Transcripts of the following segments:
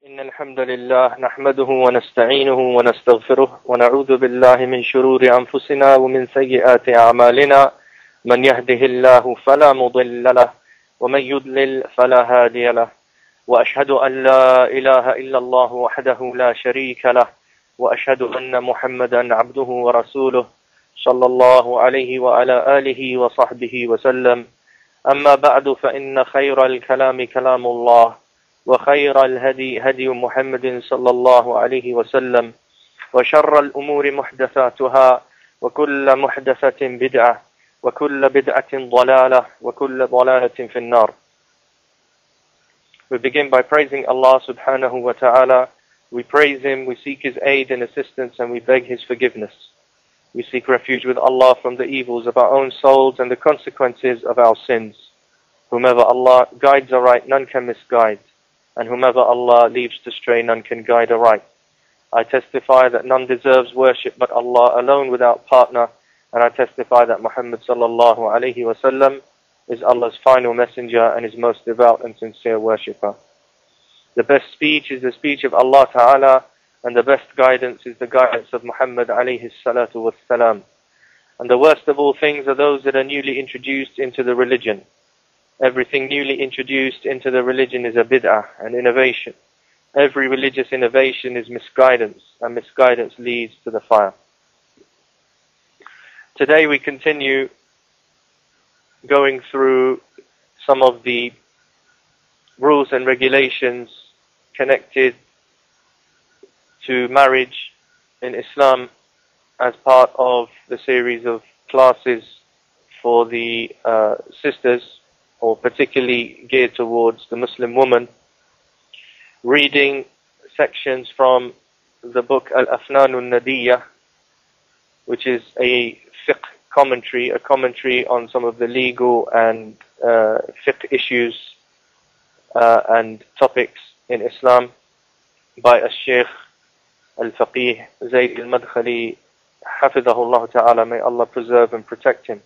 إن الحمد لله نحمده ونستعينه ونستغفره ونعوذ بالله من شرور أنفسنا ومن سيئات أعمالنا من يهده الله فلا مضل له ومن يضلل فلا هادي له وأشهد أن لا إله إلا الله وحده لا شريك له وأشهد أن محمدا عبده ورسوله صلى الله عليه وعلى آله وصحبه وسلم. أما بعد فإن خير الكلام كلام الله وخير الهدي هدي محمد صلى الله عليه وسلم وشر الأمور محدثاتها وكل محدثة بدعة وكل بدعة ضلالة وكل ضلالة في النار. We begin by praising Allah subhanahu wa ta'ala. We praise Him, we seek His aid and assistance, and we beg His forgiveness. We seek refuge with Allah from the evils of our own souls and the consequences of our sins. Whomever Allah guides aright, none can misguide. And whomever Allah leaves to stray, none can guide aright. I testify that none deserves worship but Allah alone without partner, and I testify that Muhammad sallallahu alayhi wasallam is Allah's final messenger and His most devout and sincere worshipper. The best speech is the speech of Allah Ta'ala, and the best guidance is the guidance of Muhammad alayhi salatu wassalam. And the worst of all things are those that are newly introduced into the religion. Everything newly introduced into the religion is a bid'ah, an innovation. Every religious innovation is misguidance, and misguidance leads to the fire. Today we continue going through some of the rules and regulations connected to marriage in Islam as part of the series of classes for the sisters, or particularly geared towards the Muslim woman, reading sections from the book Al-Afnanun Nadiyah, which is a fiqh commentary, a commentary on some of the legal and fiqh issues and topics in Islam by Al-Shaykh Al-Faqih Zayd Al-Madkhali, Hafidhahullah Ta'ala, may Allah preserve and protect him.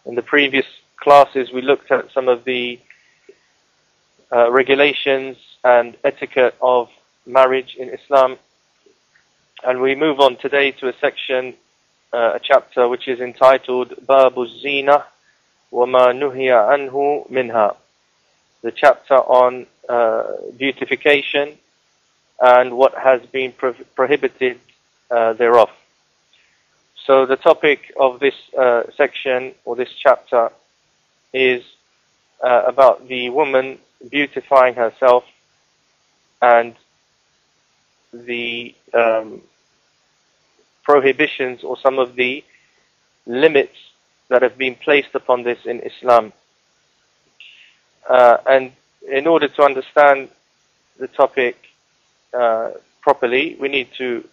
In the previous classes we looked at some of the regulations and etiquette of marriage in Islam, and we move on today to a section, a chapter which is entitled Babu Zina wa ma nuhiya anhu minha, the chapter on beautification and what has been prohibited thereof. So the topic of this section or this chapter is about the woman beautifying herself and the prohibitions or some of the limits that have been placed upon this in Islam. And in order to understand the topic properly, we need to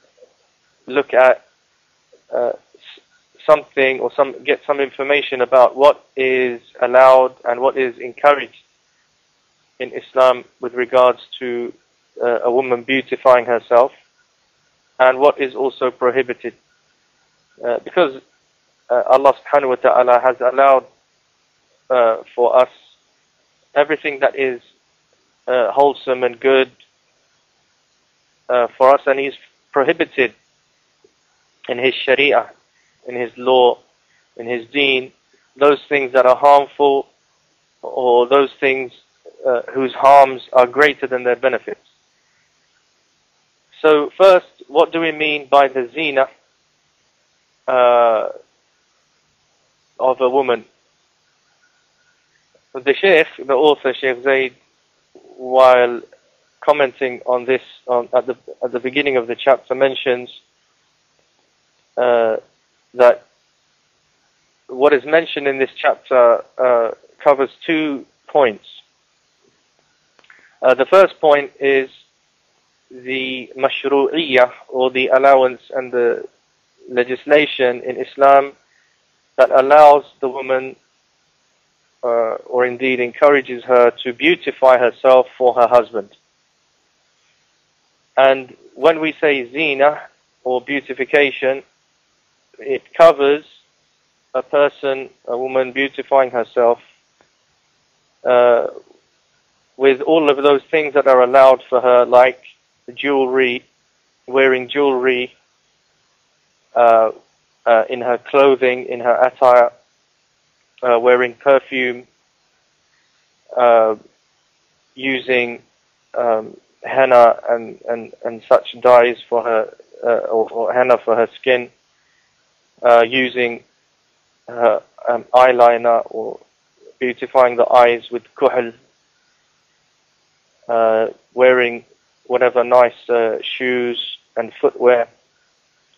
look at something or get some information about what is allowed and what is encouraged in Islam with regards to a woman beautifying herself, and what is also prohibited, because Allah subhanahu wa ta'ala has allowed for us everything that is wholesome and good for us, and He's prohibited in His Sharia, in His law, in His deen, those things that are harmful, or those things whose harms are greater than their benefits. So first, what do we mean by the zina of a woman? The Shaykh, the author, Shaykh Zayd, while commenting on this at the beginning of the chapter, mentions that what is mentioned in this chapter covers 2 points. The first point is the mashru'iyah, or the allowance and the legislation in Islam that allows the woman or indeed encourages her to beautify herself for her husband. And when we say zina or beautification, it covers a woman beautifying herself with all of those things that are allowed for her, like jewelry, wearing jewelry in her clothing, in her attire, wearing perfume, using henna and such dyes for her, or henna for her skin, using her eyeliner or beautifying the eyes with kuhl, wearing whatever nice shoes and footwear,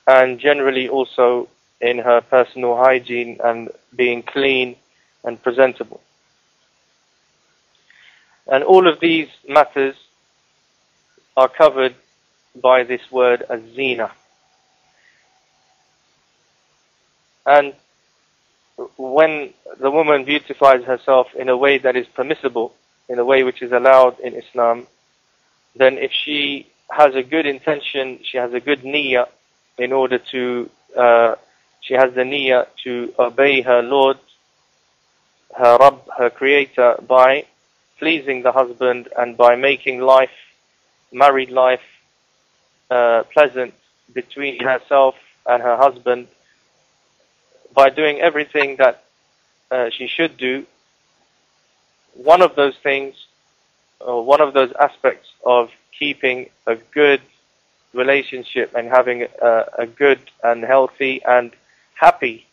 and generally also in her personal hygiene and being clean and presentable. And all of these matters are covered by this word az-zina. And when the woman beautifies herself in a way that is permissible, in a way which is allowed in Islam, then if she has a good intention, she has a good niyyah in order to, she has the niyyah to obey her Lord, her Rabb, her Creator, by pleasing the husband and by making life, married life, pleasant between herself and her husband, by doing everything that she should do. One of those things, or one of those aspects of keeping a good relationship and having a good and healthy and happy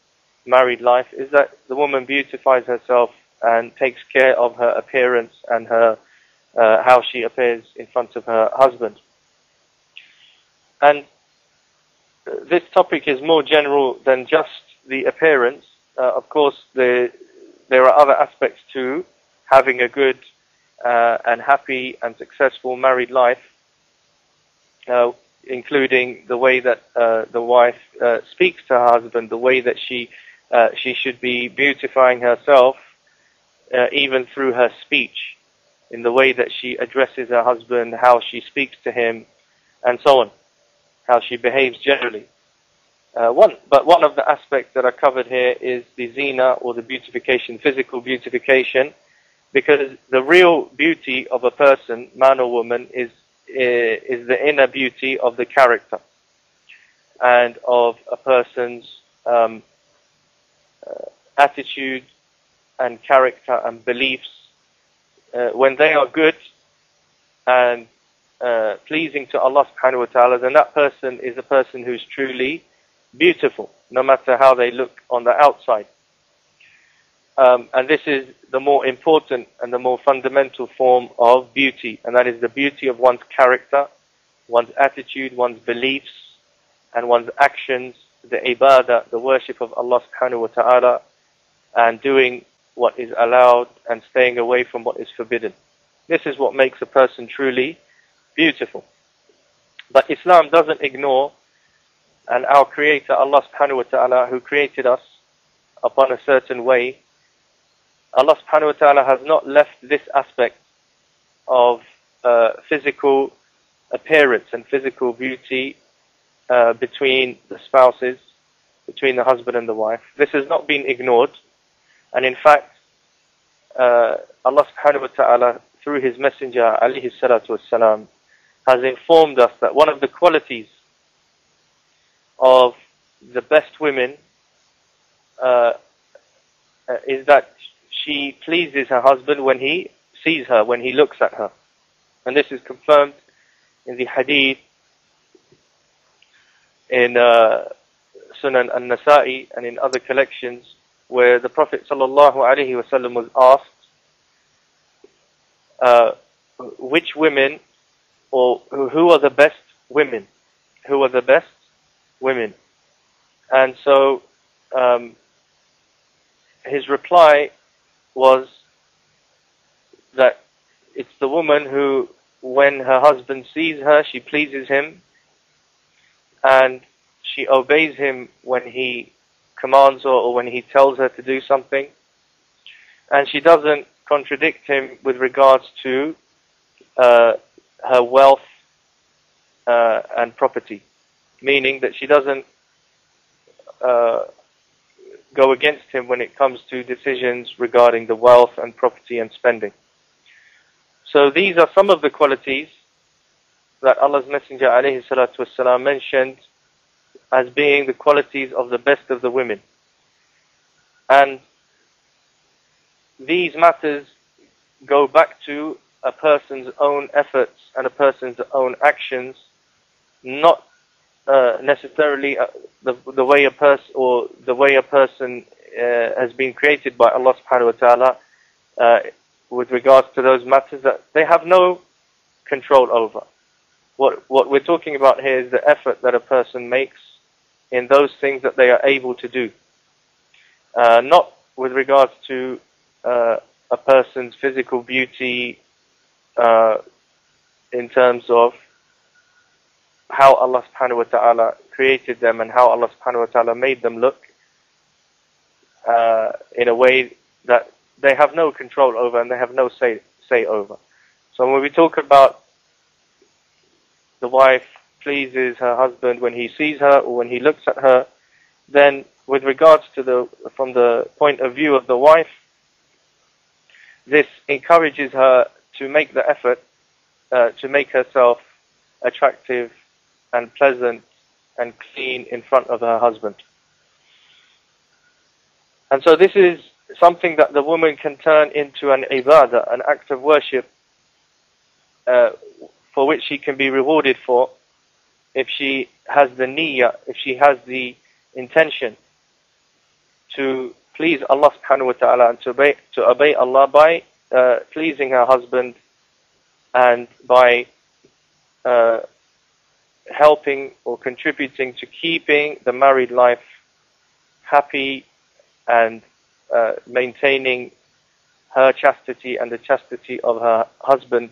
married life, is that the woman beautifies herself and takes care of her appearance and her how she appears in front of her husband. And this topic is more general than just the appearance. Of course, there are other aspects to having a good and happy and successful married life, including the way that the wife speaks to her husband, the way that she should be beautifying herself, even through her speech, in the way that she addresses her husband, how she speaks to him, and so on, how she behaves generally. But one of the aspects that are covered here is the zina, or the beautification, physical beautification, because the real beauty of a person, man or woman, is the inner beauty of the character and of a person's attitude and character and beliefs. When they are good and pleasing to Allah subhanahu wa ta'ala, then that person is a person who's truly beautiful, no matter how they look on the outside. And this is the more important and the more fundamental form of beauty, and that is the beauty of one's character, one's attitude, one's beliefs, and one's actions, the ibadah, the worship of Allah subhanahu wa ta'ala, and doing what is allowed and staying away from what is forbidden. This is what makes a person truly beautiful. But Islam doesn't ignore, and our Creator, Allah subhanahu wa ta'ala, who created us upon a certain way, Allah subhanahu wa ta'ala has not left this aspect of physical appearance and physical beauty between the spouses, between the husband and the wife. This has not been ignored. And in fact, Allah subhanahu wa ta'ala, through His Messenger, alayhi salatu wassalam, has informed us that one of the qualities of the best women is that she pleases her husband when he sees her, when he looks at her. And this is confirmed in the hadith in Sunan al-Nasa'i and in other collections, where the Prophet sallallahu alaihi wasallam was asked which women, or who are the best women, who are the best women. And so his reply was that it's the woman who, when her husband sees her, she pleases him and she obeys him when he commands her or when he tells her to do something, and she doesn't contradict him with regards to her wealth and property, meaning that she doesn't go against him when it comes to decisions regarding the wealth and property and spending. So these are some of the qualities that Allah's Messenger alayhi salatu wasalam mentioned as being the qualities of the best of the women. And these matters go back to a person's own efforts and a person's own actions, not necessarily the way a person has been created by Allah subhanahu wa ta'ala with regards to those matters that they have no control over. What we're talking about here is the effort that a person makes in those things that they are able to do. Not with regards to a person's physical beauty in terms of how Allah subhanahu wa ta'ala created them and how Allah subhanahu wa ta'ala made them look in a way that they have no control over and they have no say over. So when we talk about the wife pleases her husband when he sees her or when he looks at her, then with regards to from the point of view of the wife, this encourages her to make the effort to make herself attractive and pleasant and clean in front of her husband. And so this is something that the woman can turn into an ibadah, an act of worship, for which she can be rewarded for if she has the niyyah, if she has the intention to please Allah subhanahu wa ta'ala and to obey Allah by pleasing her husband and by helping or contributing to keeping the married life happy and maintaining her chastity and the chastity of her husband,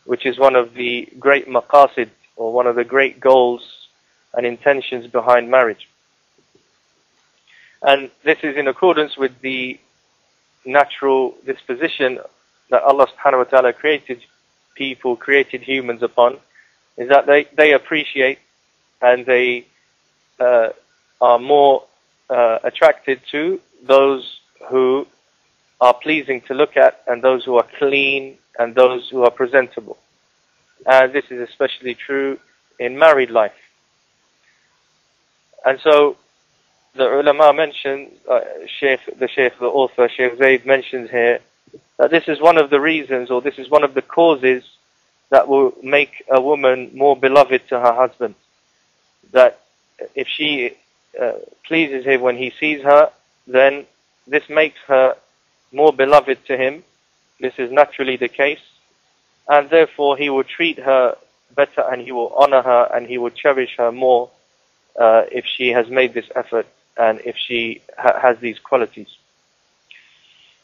which is one of the great maqasid, or one of the great goals and intentions behind marriage. And this is in accordance with the natural disposition that Allah subhanahu wa ta'ala created humans upon, is that they appreciate and they are more attracted to those who are pleasing to look at and those who are clean and those who are presentable. And this is especially true in married life. And so the ulama mentioned, the author, Sheikh Zayd mentions here, that this is one of the reasons, or this is one of the causes that will make a woman more beloved to her husband. That if she pleases him when he sees her, then this makes her more beloved to him. This is naturally the case. And therefore he will treat her better and he will honor her and he will cherish her more if she has made this effort and if she has these qualities.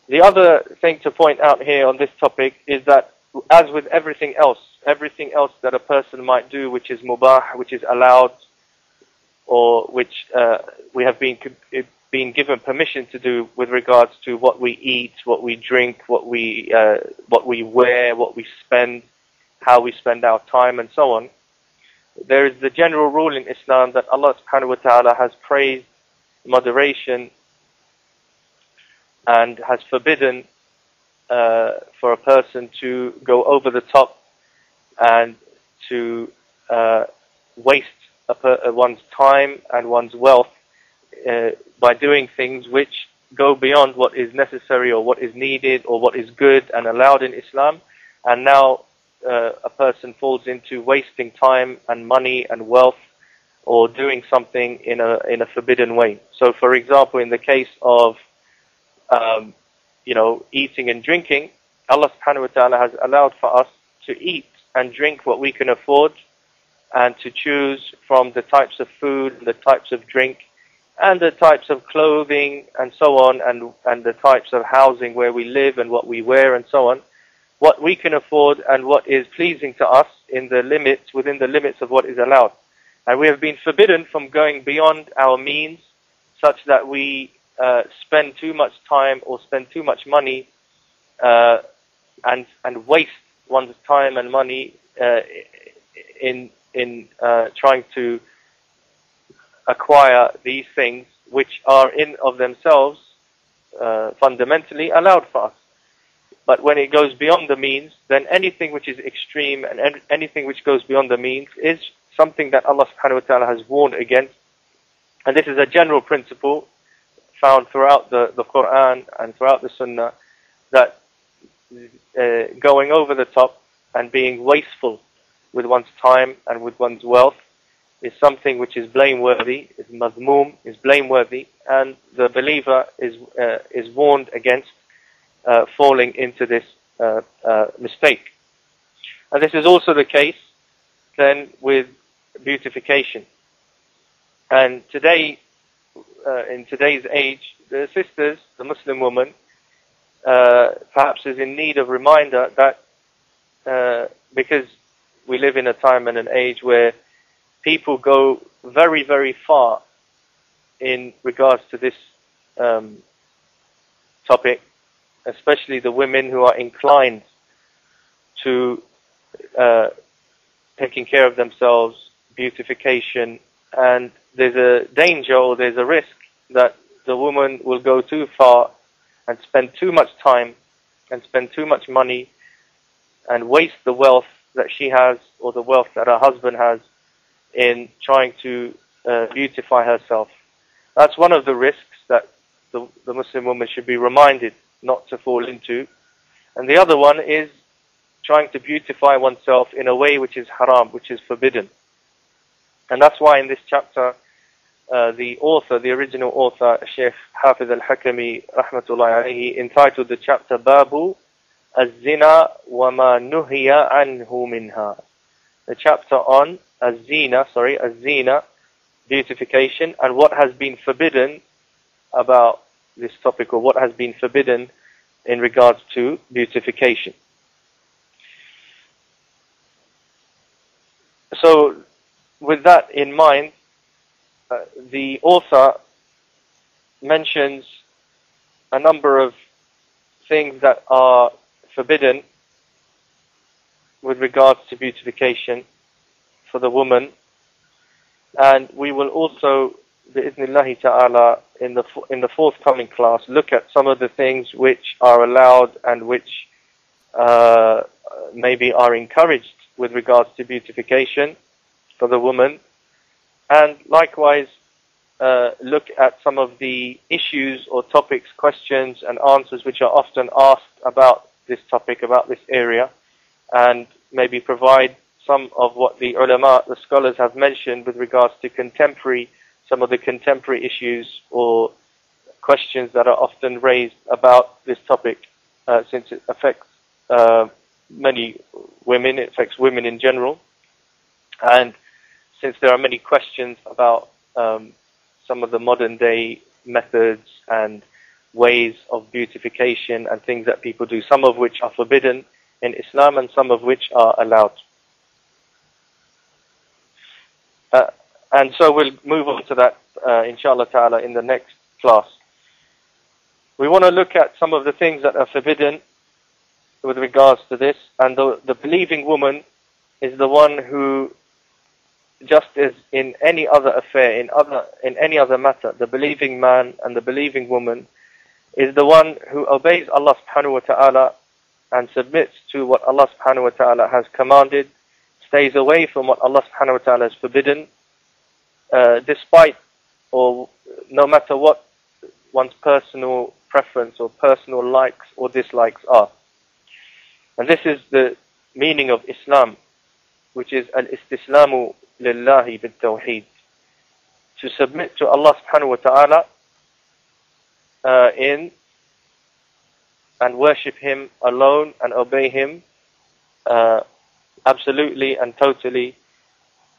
The other thing to point out here on this topic is that, as with everything else that a person might do which is mubah, which is allowed, or which we have been given permission to do with regards to what we eat, what we drink, what we wear, what we spend, how we spend our time, and so on. There is the general rule in Islam that Allah subhanahu wa ta'ala has praised moderation and has forbidden for a person to go over the top and to waste one's time and one's wealth by doing things which go beyond what is necessary or what is needed or what is good and allowed in Islam. And now a person falls into wasting time and money and wealth or doing something in a forbidden way. So for example, in the case of eating and drinking, Allah subhanahu wa ta'ala has allowed for us to eat and drink what we can afford and to choose from the types of food, the types of drink, and the types of clothing and so on, and the types of housing where we live and what we wear and so on, what we can afford and what is pleasing to us within the limits of what is allowed. And we have been forbidden from going beyond our means such that we spend too much time or spend too much money and waste one's time and money in trying to acquire these things which are in of themselves fundamentally allowed for us. But when it goes beyond the means, then anything which is extreme and anything which goes beyond the means is something that Allah subhanahu wa ta'ala has warned against. And this is a general principle found throughout the Quran and throughout the Sunnah, that going over the top and being wasteful with one's time and with one's wealth is something which is blameworthy, is mazmoom, is blameworthy, and the believer is warned against falling into this mistake. And this is also the case then with beautification. And today, in today's age, the sisters, the Muslim woman, perhaps is in need of reminder that because we live in a time and an age where people go very, very far in regards to this topic, especially the women who are inclined to taking care of themselves, beautification, and there's a danger or there's a risk that the woman will go too far and spend too much time and spend too much money and waste the wealth that she has or the wealth that her husband has in trying to beautify herself. That's one of the risks that the Muslim woman should be reminded not to fall into. And the other one is trying to beautify oneself in a way which is haram, which is forbidden. And that's why in this chapter, the original author, Sheikh Owais Al-Hashimi, rahmatullahi alayhi, entitled the chapter Babu Az-Zina wa ma nuhiya anhu minha. The chapter on Az-Zina, beautification, and what has been forbidden about this topic, or what has been forbidden in regards to beautification. So, with that in mind, the author mentions a number of things that are forbidden with regards to beautification for the woman, and we will also, bi'idhnillahi ta'ala, in the forthcoming class, look at some of the things which are allowed and which maybe are encouraged with regards to beautification for the woman, and likewise look at some of the issues or topics, questions and answers which are often asked about this topic, about this area, and maybe provide some of what the ulama, the scholars, have mentioned with regards to some of the contemporary issues or questions that are often raised about this topic, since it affects many women, it affects women in general, and since there are many questions about some of the modern day methods and ways of beautification and things that people do, some of which are forbidden in Islam and some of which are allowed. And so we'll move on to that, inshallah ta'ala, in the next class. We want to look at some of the things that are forbidden with regards to this, and the believing woman is the one who, just as in any other affair, in any other matter, the believing man and the believing woman is the one who obeys Allah subhanahu wa ta'ala and submits to what Allah subhanahu wa ta'ala has commanded, stays away from what Allah subhanahu wa ta'ala has forbidden, despite or no matter what one's personal preference or personal likes or dislikes are. And this is the meaning of Islam, which is al-istislamu lillahi bil-tawheed, to submit to Allah subhanahu wa ta'ala in and worship Him alone and obey Him absolutely and totally,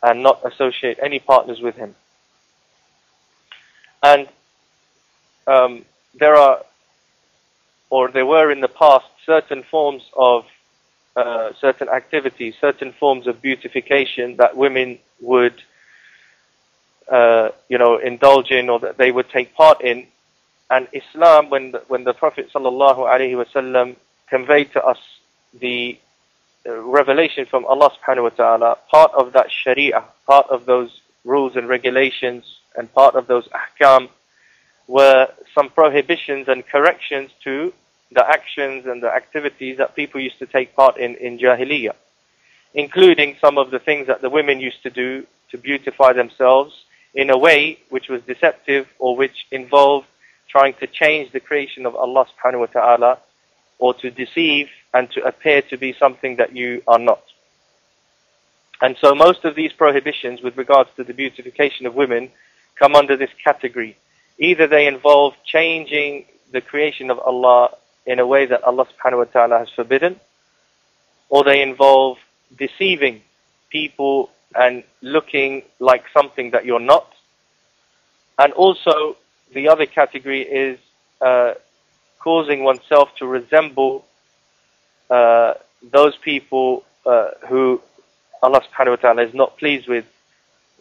and not associate any partners with Him. And there were in the past certain forms of certain activities, certain forms of beautification that women would indulge in, or that they would take part in. And Islam, when the Prophet sallallahu alaihi wasallam conveyed to us the revelation from Allah subhanahu wa ta'ala, part of that sharia, part of those rules and regulations, and part of those ahkam were some prohibitions and corrections to the actions and the activities that people used to take part in Jahiliyyah, including some of the things that the women used to do to beautify themselves in a way which was deceptive or which involved trying to change the creation of Allah subhanahu wa ta'ala, or to deceive and to appear to be something that you are not. And so most of these prohibitions with regards to the beautification of women come under this category. Either they involve changing the creation of Allah in a way that Allah subhanahu wa ta'ala has forbidden, or they involve deceiving people and looking like something that you're not. And also the other category is causing oneself to resemble those people who Allah subhanahu wa ta'ala is not pleased with,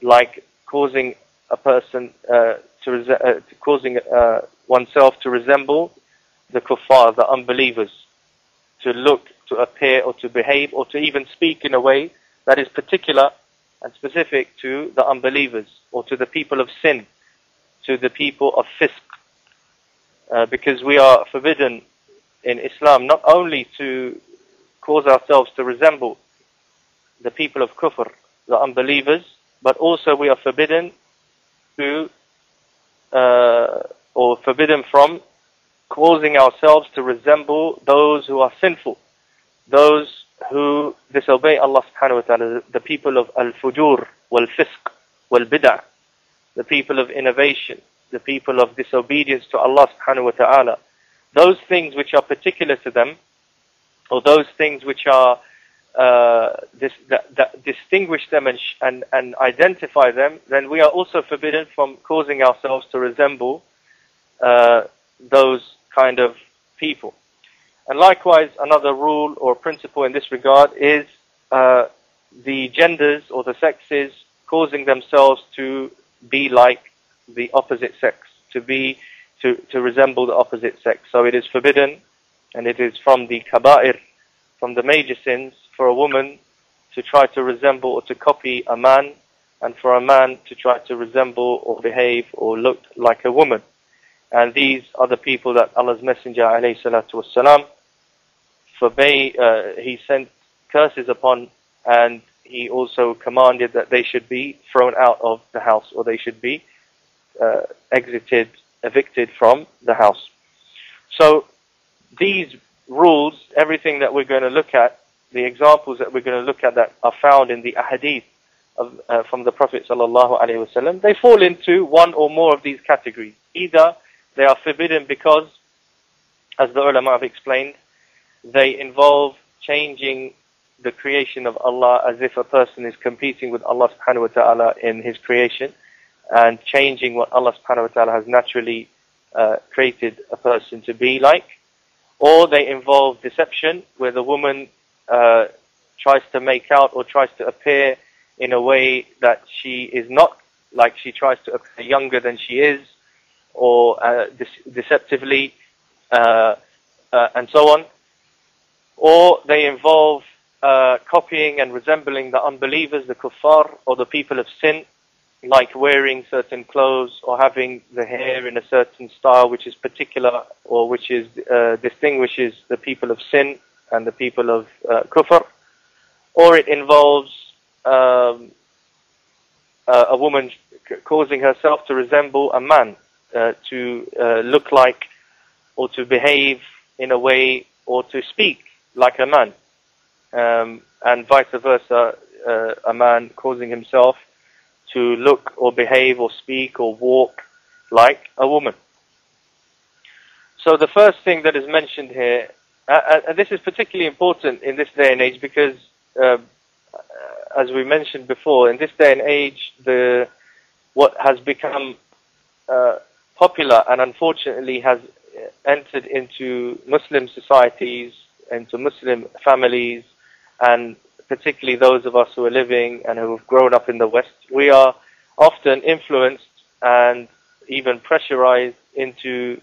like causing a person causing oneself to resemble the kuffar, the unbelievers, to look, to appear, or to behave, or to even speak in a way that is particular and specific to the unbelievers, or to the people of sin, to the people of fisq. Because we are forbidden in Islam not only to cause ourselves to resemble the people of kufr, the unbelievers, but also we are forbidden to, or forbidden from causing ourselves to resemble those who are sinful, those who disobey Allah subhanahu wa ta'ala, the people of al-fujur, wal-fisq, wal-bid'ah, the people of innovation, the people of disobedience to Allah subhanahu wa ta'ala. Those things which are particular to them, or those things which are that distinguish them and identify them, then we are also forbidden from causing ourselves to resemble those kind of people. And likewise, another rule or principle in this regard is the genders or the sexes causing themselves to be like the opposite sex, to resemble the opposite sex. So it is forbidden, and it is from the kaba'ir, from the major sins, for a woman to try to resemble or to copy a man, and for a man to try to resemble or behave or look like a woman. And these are the people that Allah's Messenger alayhi salatu wassalam forbade, he sent curses upon, and he also commanded that they should be thrown out of the house, or they should be evicted from the house. So these rules, everything that we're going to look at, the examples that we're going to look at that are found in the ahadith from the Prophet sallallahu alaihi wasallam, they fall into one or more of these categories. Either they are forbidden because, as the ulama have explained, they involve changing the creation of Allah, as if a person is competing with Allah subhanahu wa ta'ala in his creation, and changing what Allah subhanahu wa ta'ala has naturally created a person to be like. Or they involve deception, where the woman tries to make out or tries to appear in a way that she is not, like she tries to appear younger than she is, or deceptively, and so on. Or they involve copying and resembling the unbelievers, the kuffar, or the people of sin, like wearing certain clothes or having the hair in a certain style which is particular, or which is distinguishes the people of sin and the people of kufr. Or it involves a woman causing herself to resemble a man, to look like or to behave in a way or to speak like a man, and vice versa, a man causing himself to look or behave or speak or walk like a woman. So the first thing that is mentioned here, and this is particularly important in this day and age, because as we mentioned before, in this day and age, what has become popular and unfortunately has entered into Muslim societies, into Muslim families, and particularly those of us who are living and who have grown up in the West, we are often influenced and even pressurized into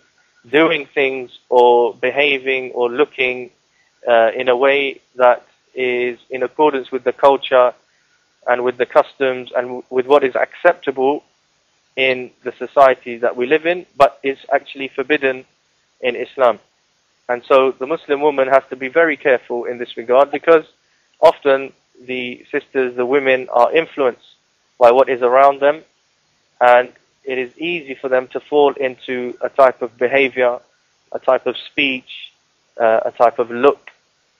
doing things or behaving or looking in a way that is in accordance with the culture and with the customs and with what is acceptable in the society that we live in, but is actually forbidden in Islam. And so the Muslim woman has to be very careful in this regard, because often the sisters, the women, are influenced by what is around them, and it is easy for them to fall into a type of behavior, a type of speech, a type of look,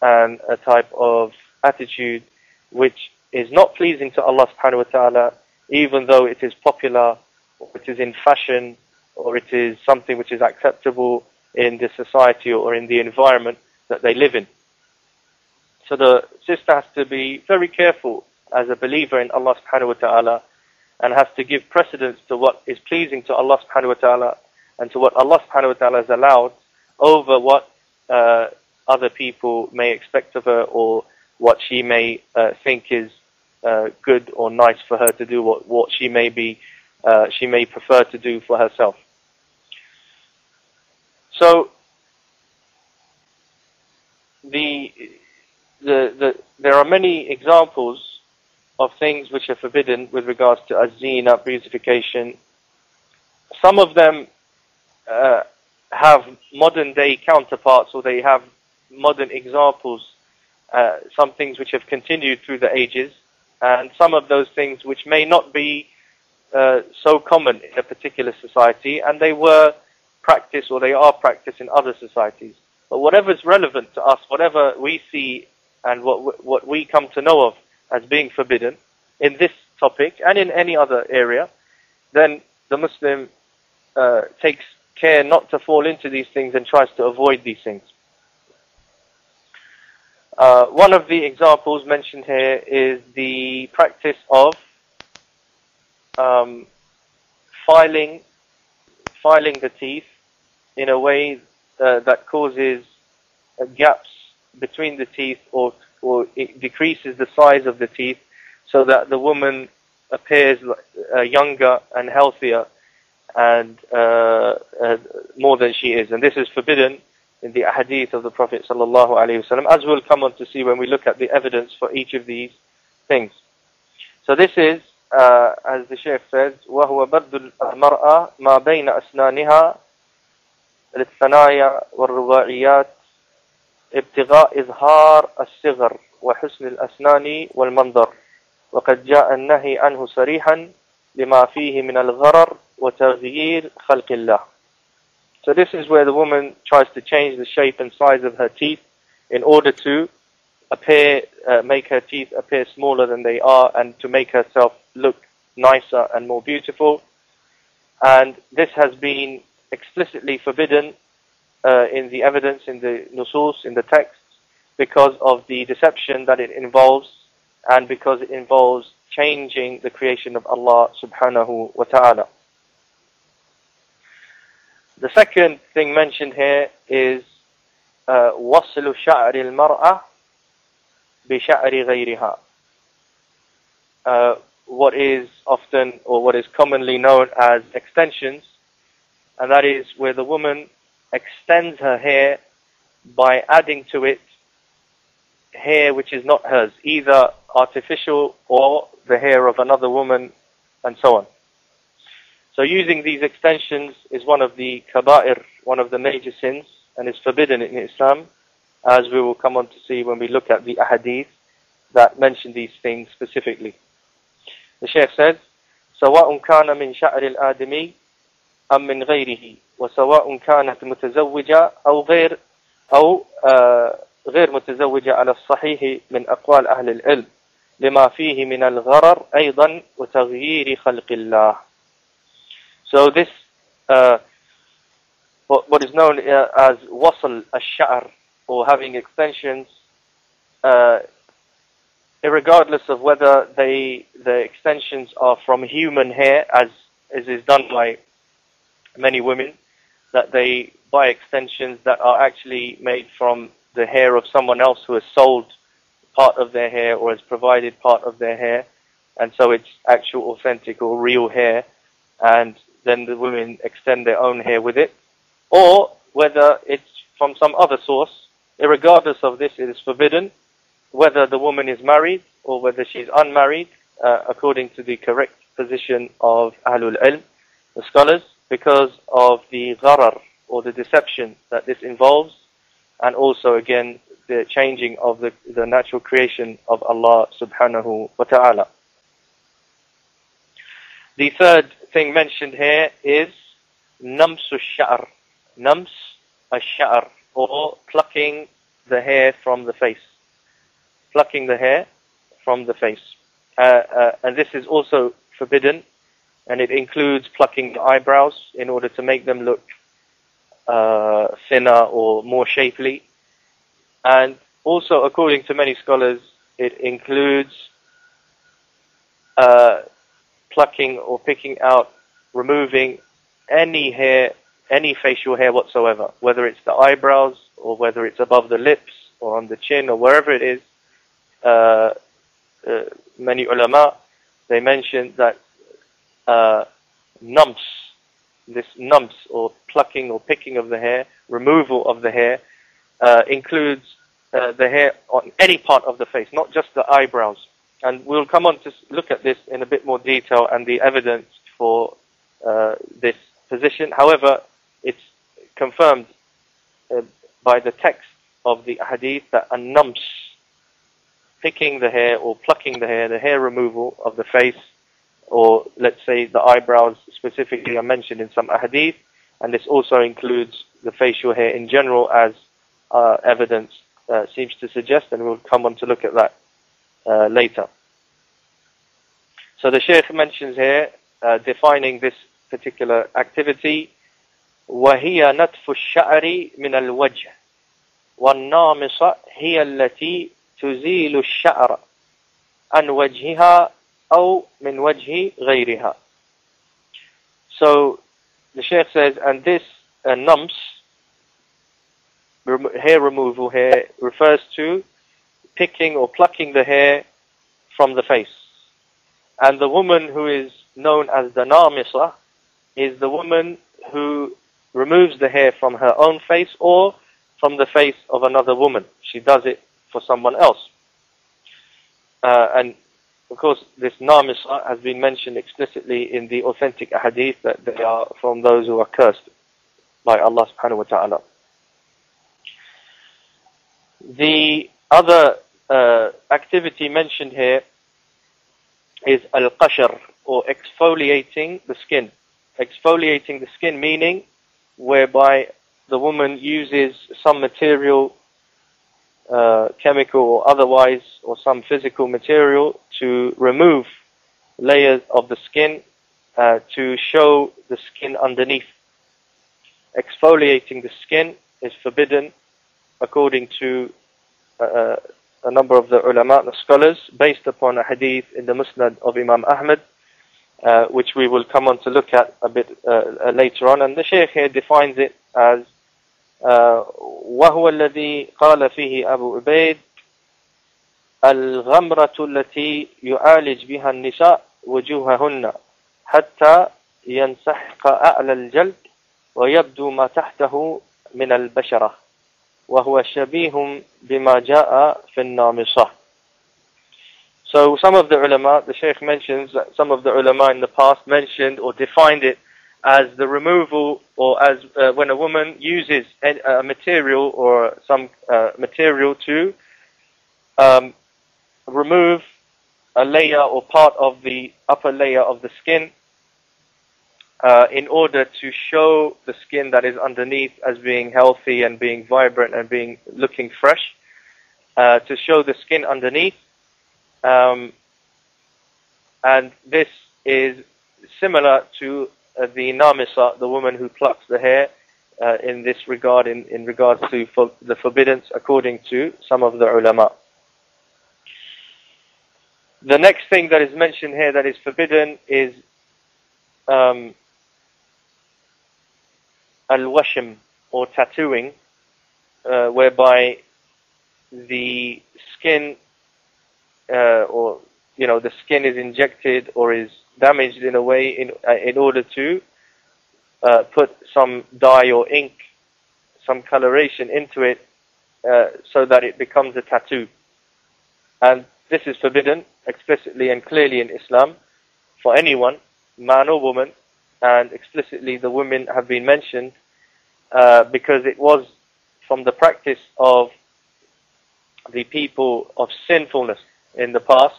and a type of attitude which is not pleasing to Allah subhanahu wa ta'ala, even though it is popular, or it is in fashion, or it is something which is acceptable in the society or in the environment that they live in. So the sister has to be very careful as a believer in Allah subhanahu wa ta'ala, and has to give precedence to what is pleasing to Allah subhanahu wa ta'ala and to what Allah subhanahu wa ta'ala has allowed, over what other people may expect of her, or what she may think is good or nice for her to do, what she may prefer to do for herself. So there are many examples of things which are forbidden with regards to az-zina, beautification. Some of them have modern day counterparts, or they have modern examples, some things which have continued through the ages, and some of those things which may not be so common in a particular society, and they were practiced, or they are practiced in other societies. But whatever is relevant to us, whatever we see and what we come to know of as being forbidden in this topic and in any other area, then the Muslim takes care not to fall into these things and tries to avoid these things. One of the examples mentioned here is the practice of filing the teeth in a way that causes gaps between the teeth, or it decreases the size of the teeth, so that the woman appears younger and healthier and more than she is. And this is forbidden in the hadith of the Prophet sallallahu alaihi wasallam, as we'll come on to see when we look at the evidence for each of these things. So this is, as the Shaykh says, وَهُوَ بَرْدُ الْمَرْأَةِ مَا بَيْنَ أَسْنَانِهَا للثنايا والرباعيات ابتغاء إظهار الصغر وحسن الأسنان والمنظر، وقد جاء النهي عنه صريحا لما فيه من الغرر وتغيير خلق الله. So this is where the woman tries to change the shape and size of her teeth in order to make her teeth appear smaller than they are, and to make herself look nicer and more beautiful. And this has been explicitly forbidden in the evidence, in the nusus, in the text, because of the deception that it involves, and because it involves changing the creation of Allah subhanahu wa ta'ala. The second thing mentioned here is وصل شعر المرأة بشعر غيرها. What is often, or what is commonly known as extensions, and that is where the woman extends her hair by adding to it hair which is not hers, either artificial or the hair of another woman, and so on. So using these extensions is one of the kaba'ir, one of the major sins, and is forbidden in Islam, as we will come on to see when we look at the ahadith that mention these things specifically. The Shaykh says, سواء كان من شعر الآدمي أم من غيره، وسواء كانت متزوجة أو غير متزوجة على الصحيح من أقوال أهل العلم لما فيه من الغرر أيضا وتغيير خلق الله. So this, what is known as wasl al-sha'r, or having extensions, regardless of whether the extensions are from human hair, as is done by many women, that they buy extensions that are actually made from the hair of someone else who has sold part of their hair or has provided part of their hair, and so it's actual authentic or real hair, and then the women extend their own hair with it, or whether it's from some other source. Regardless of this, it is forbidden, whether the woman is married or whether she is unmarried, according to the correct position of Ahlul Ilm, the scholars, because of the gharar, or the deception that this involves, and also again the changing of the natural creation of Allah subhanahu wa ta'ala. The third thing mentioned here is nams ash-sha'r, nams ash-sha'r, or plucking the hair from the face. Plucking the hair from the face. And this is also forbidden, and it includes plucking the eyebrows in order to make them look thinner or more shapely. And also, according to many scholars, it includes plucking or picking out, removing any hair, any facial hair whatsoever, whether it's the eyebrows or whether it's above the lips or on the chin or wherever it is. Many ulama, they mentioned that nums, this nums, or plucking or picking of the hair, removal of the hair, includes the hair on any part of the face, not just the eyebrows. And we'll come on to look at this in a bit more detail and the evidence for this position. However, it's confirmed by the text of the hadith that a nums, picking the hair or plucking the hair removal of the face, or let's say the eyebrows specifically, are mentioned in some hadith, and this also includes the facial hair in general, as evidence seems to suggest, and we'll come on to look at that later. So the Shaykh mentions here, defining this particular activity, وَهِيَ نَتْفُ الشَّعْرِ مِنَ الْوَجْهِ وَالنَّامِصَةِ هِيَ الَّتِي تُزِيلُ الشَّعْرَ عَنْ وَجْهِهَا أَوْ مِنْ وَجْهِ غَيْرِهَا. So the Shaykh says, and this nums, hair removal here, refers to picking or plucking the hair from the face. And the woman who is known as the namisa is the woman who removes the hair from her own face or from the face of another woman. She does it for someone else. And of course, this namisa has been mentioned explicitly in the authentic hadith that they are from those who are cursed by Allah subhanahu wa ta'ala. The other activity mentioned here is al-qashr, or exfoliating the skin. Exfoliating the skin meaning whereby the woman uses some material, chemical or otherwise, or some physical material to remove layers of the skin to show the skin underneath. Exfoliating the skin is forbidden according to a number of the ulama, the scholars, based upon a hadith in the Musnad of Imam Ahmad, which we will come on to look at a bit later on. And the Shaykh here defines it as وهو الذي قال فيه أبو عبيد الغمرة التي يعالج بها النساء وجوههن حتى ينسحق أعلى الجلد ويبدو ما تحته من البشرة وهو شبيه بما جاء في النامصة. So some of the ulama, the Shaykh mentions that some of the ulama in the past mentioned or defined it as the removal, or as when a woman uses a material or some material to remove a layer or part of the upper layer of the skin in order to show the skin that is underneath as being healthy and being vibrant and being looking fresh, to show the skin underneath. And this is similar to the namisa, the woman who plucks the hair, in this regard, in regards to the forbiddance according to some of the ulama. The next thing that is mentioned here that is forbidden is al-washm, or tattooing, whereby the skin or the skin is injected or is damaged in a way in order to put some dye or ink, some coloration into it, so that it becomes a tattoo. And this is forbidden explicitly and clearly in Islam for anyone, man or woman, and explicitly the women have been mentioned because it was from the practice of the people of sinfulness in the past,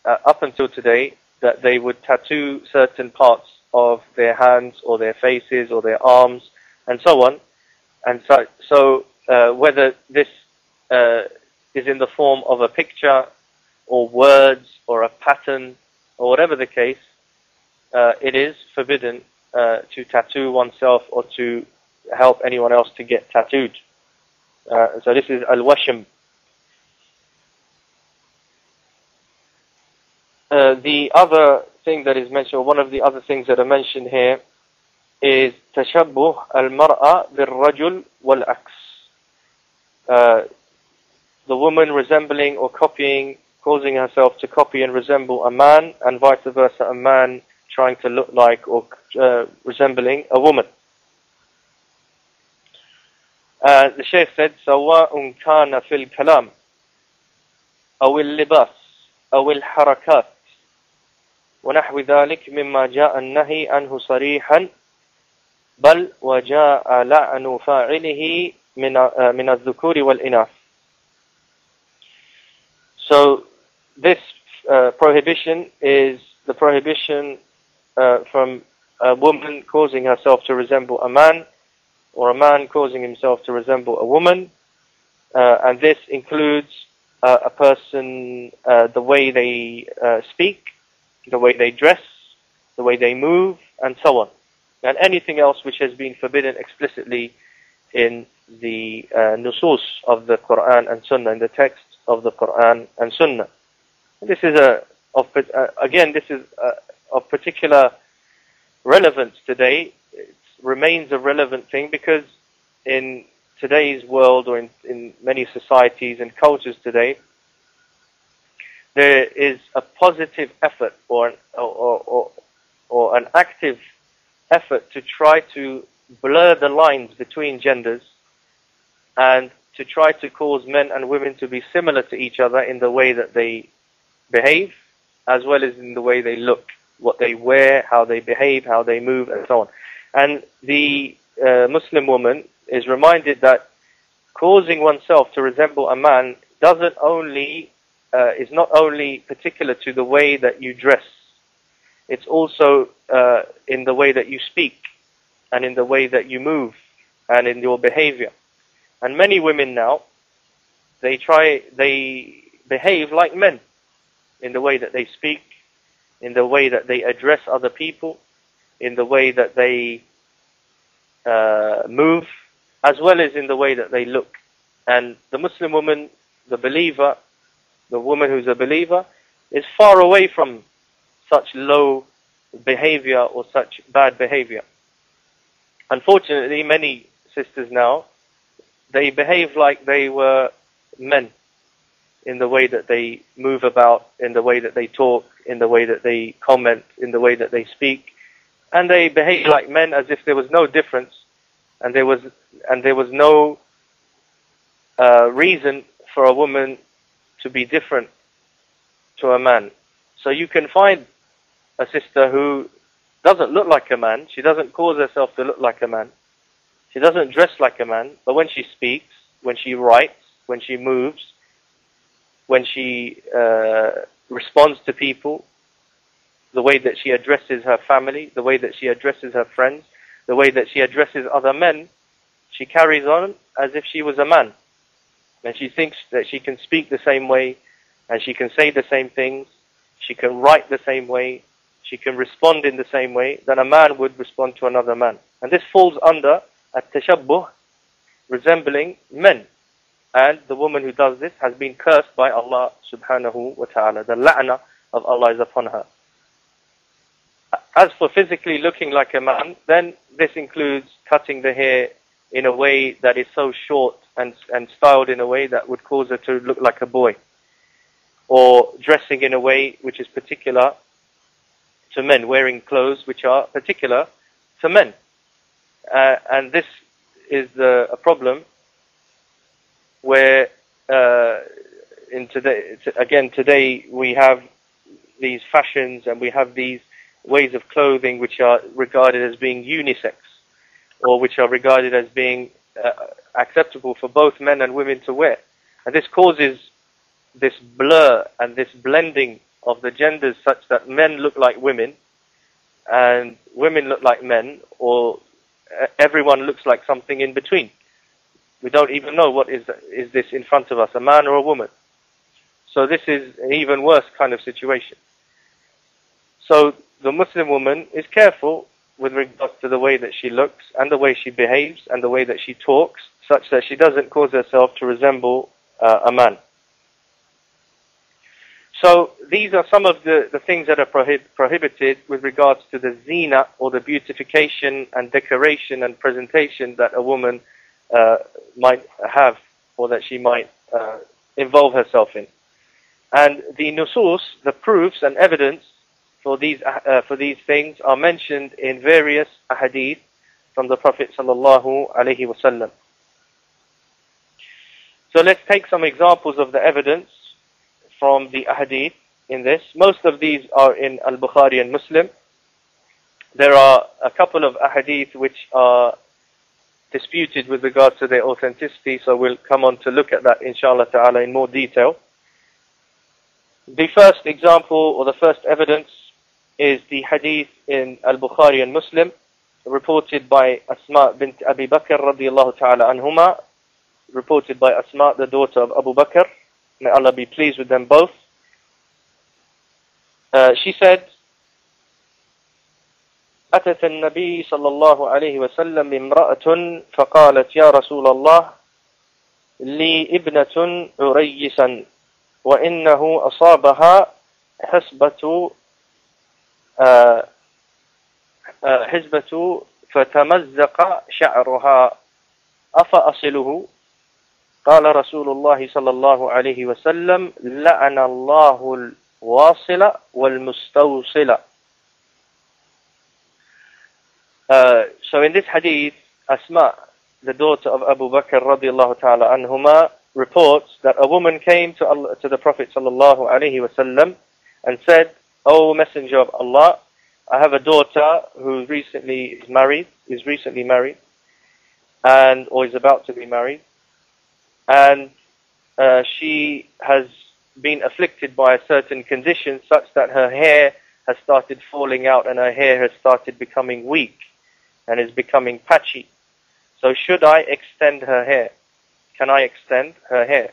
up until today, that they would tattoo certain parts of their hands or their faces or their arms and so on. And so whether this is in the form of a picture or words or a pattern or whatever the case, it is forbidden to tattoo oneself or to help anyone else to get tattooed. So this is al-washm. The other thing that is mentioned, or one of the other things that are mentioned here, is tashabbuh al-mar'a bil-rajul wal-aks. The woman resembling or copying, causing herself to copy and resemble a man, and vice versa, a man trying to look like or resembling a woman. The Shaykh said, سواء كان في الكلام أو اللباس أو الحركات ونحو ذلك مما جاء النهي عنه صريحا بل وجاء لعن فاعله من الذكور والإناث. So this prohibition is the prohibition from a woman causing herself to resemble a man, or a man causing himself to resemble a woman, and this includes a person, the way they speak, the way they dress, the way they move, and so on, and anything else which has been forbidden explicitly in the nusus of the Quran and Sunnah, in the text of the Quran and Sunnah. This is again, this is of particular relevance today. It remains a relevant thing because in today's world, or in many societies and cultures today, there is a positive effort or an active effort to try to blur the lines between genders and to try to cause men and women to be similar to each other in the way that they behave, as well as in the way they look, what they wear, how they behave, how they move, and so on. And the Muslim woman is reminded that causing oneself to resemble a man is not only particular to the way that you dress, it's also in the way that you speak, and in the way that you move, and in your behavior. And many women now, they behave like men in the way that they speak, in the way that they address other people, in the way that they move, as well as in the way that they look. And the Muslim woman, the believer, the woman who's a believer, is far away from such low behavior or such bad behavior. Unfortunately, many sisters now, they behave like they were men in the way that they move about, in the way that they talk, in the way that they comment, in the way that they speak. And they behave like men as if there was no difference, and there was no reason for a woman to be different to a man. So you can find a sister who doesn't look like a man, she doesn't cause herself to look like a man, she doesn't dress like a man, but when she speaks, when she writes, when she moves, when she responds to people, the way that she addresses her family, the way that she addresses her friends, the way that she addresses other men, she carries on as if she was a man. And she thinks that she can speak the same way, and she can say the same things, she can write the same way, she can respond in the same way that a man would respond to another man. And this falls under at-tashabbuh, resembling men. And the woman who does this has been cursed by Allah subhanahu wa ta'ala. The la'na of Allah is upon her. As for physically looking like a man, then this includes cutting the hair in a way that is so short and styled in a way that would cause her to look like a boy, or dressing in a way which is particular to men, wearing clothes which are particular to men. And this is a problem where today we have these fashions and we have these ways of clothing which are regarded as being unisex, or which are regarded as being acceptable for both men and women to wear. And this causes this blur and this blending of the genders such that men look like women and women look like men, or everyone looks like something in between. We don't even know what is this in front of us, a man or a woman. So this is an even worse kind of situation. So the Muslim woman is careful with regards to the way that she looks and the way she behaves and the way that she talks, such that she doesn't cause herself to resemble a man. So these are some of the things that are prohibited with regards to the zina, or the beautification and decoration and presentation that a woman might have, or that she might involve herself in. And the nusus, the proofs and evidence for these things, are mentioned in various ahadith from the Prophet sallallahu alaihi wasallam. So let's take some examples of the evidence from the ahadith in this. Most of these are in Al-Bukhari and Muslim. There are a couple of ahadith which are disputed with regards to their authenticity, so we'll come on to look at that inshallah ta'ala in more detail. The first example, or the first evidence, is the hadith in Al-Bukhari and Muslim, reported by Asma bint Abi Bakr radiyallahu ta'ala anhuma, reported by Asma, the daughter of Abu Bakr, may Allah be pleased with them both. She said, أتت النبي صلى الله عليه وسلم امرأة فقالت يا رسول الله لي ابنة عريسا وإنه أصابها حزبة فتمزق شعرها أفأصله؟ قال رسول الله صلى الله عليه وسلم لعن الله الواصل والمستوصل. So in this hadith, Asma, the daughter of Abu Bakr radiyallahu ta'ala anhuma, reports that a woman came to the Prophet sallallahu alaihi wasallam and said, "O Messenger of Allah, I have a daughter who is recently married, and or is about to be married, and she has been afflicted by a certain condition such that her hair has started falling out and her hair has started becoming weak and is becoming patchy. So should I extend her hair? Can I extend her hair?"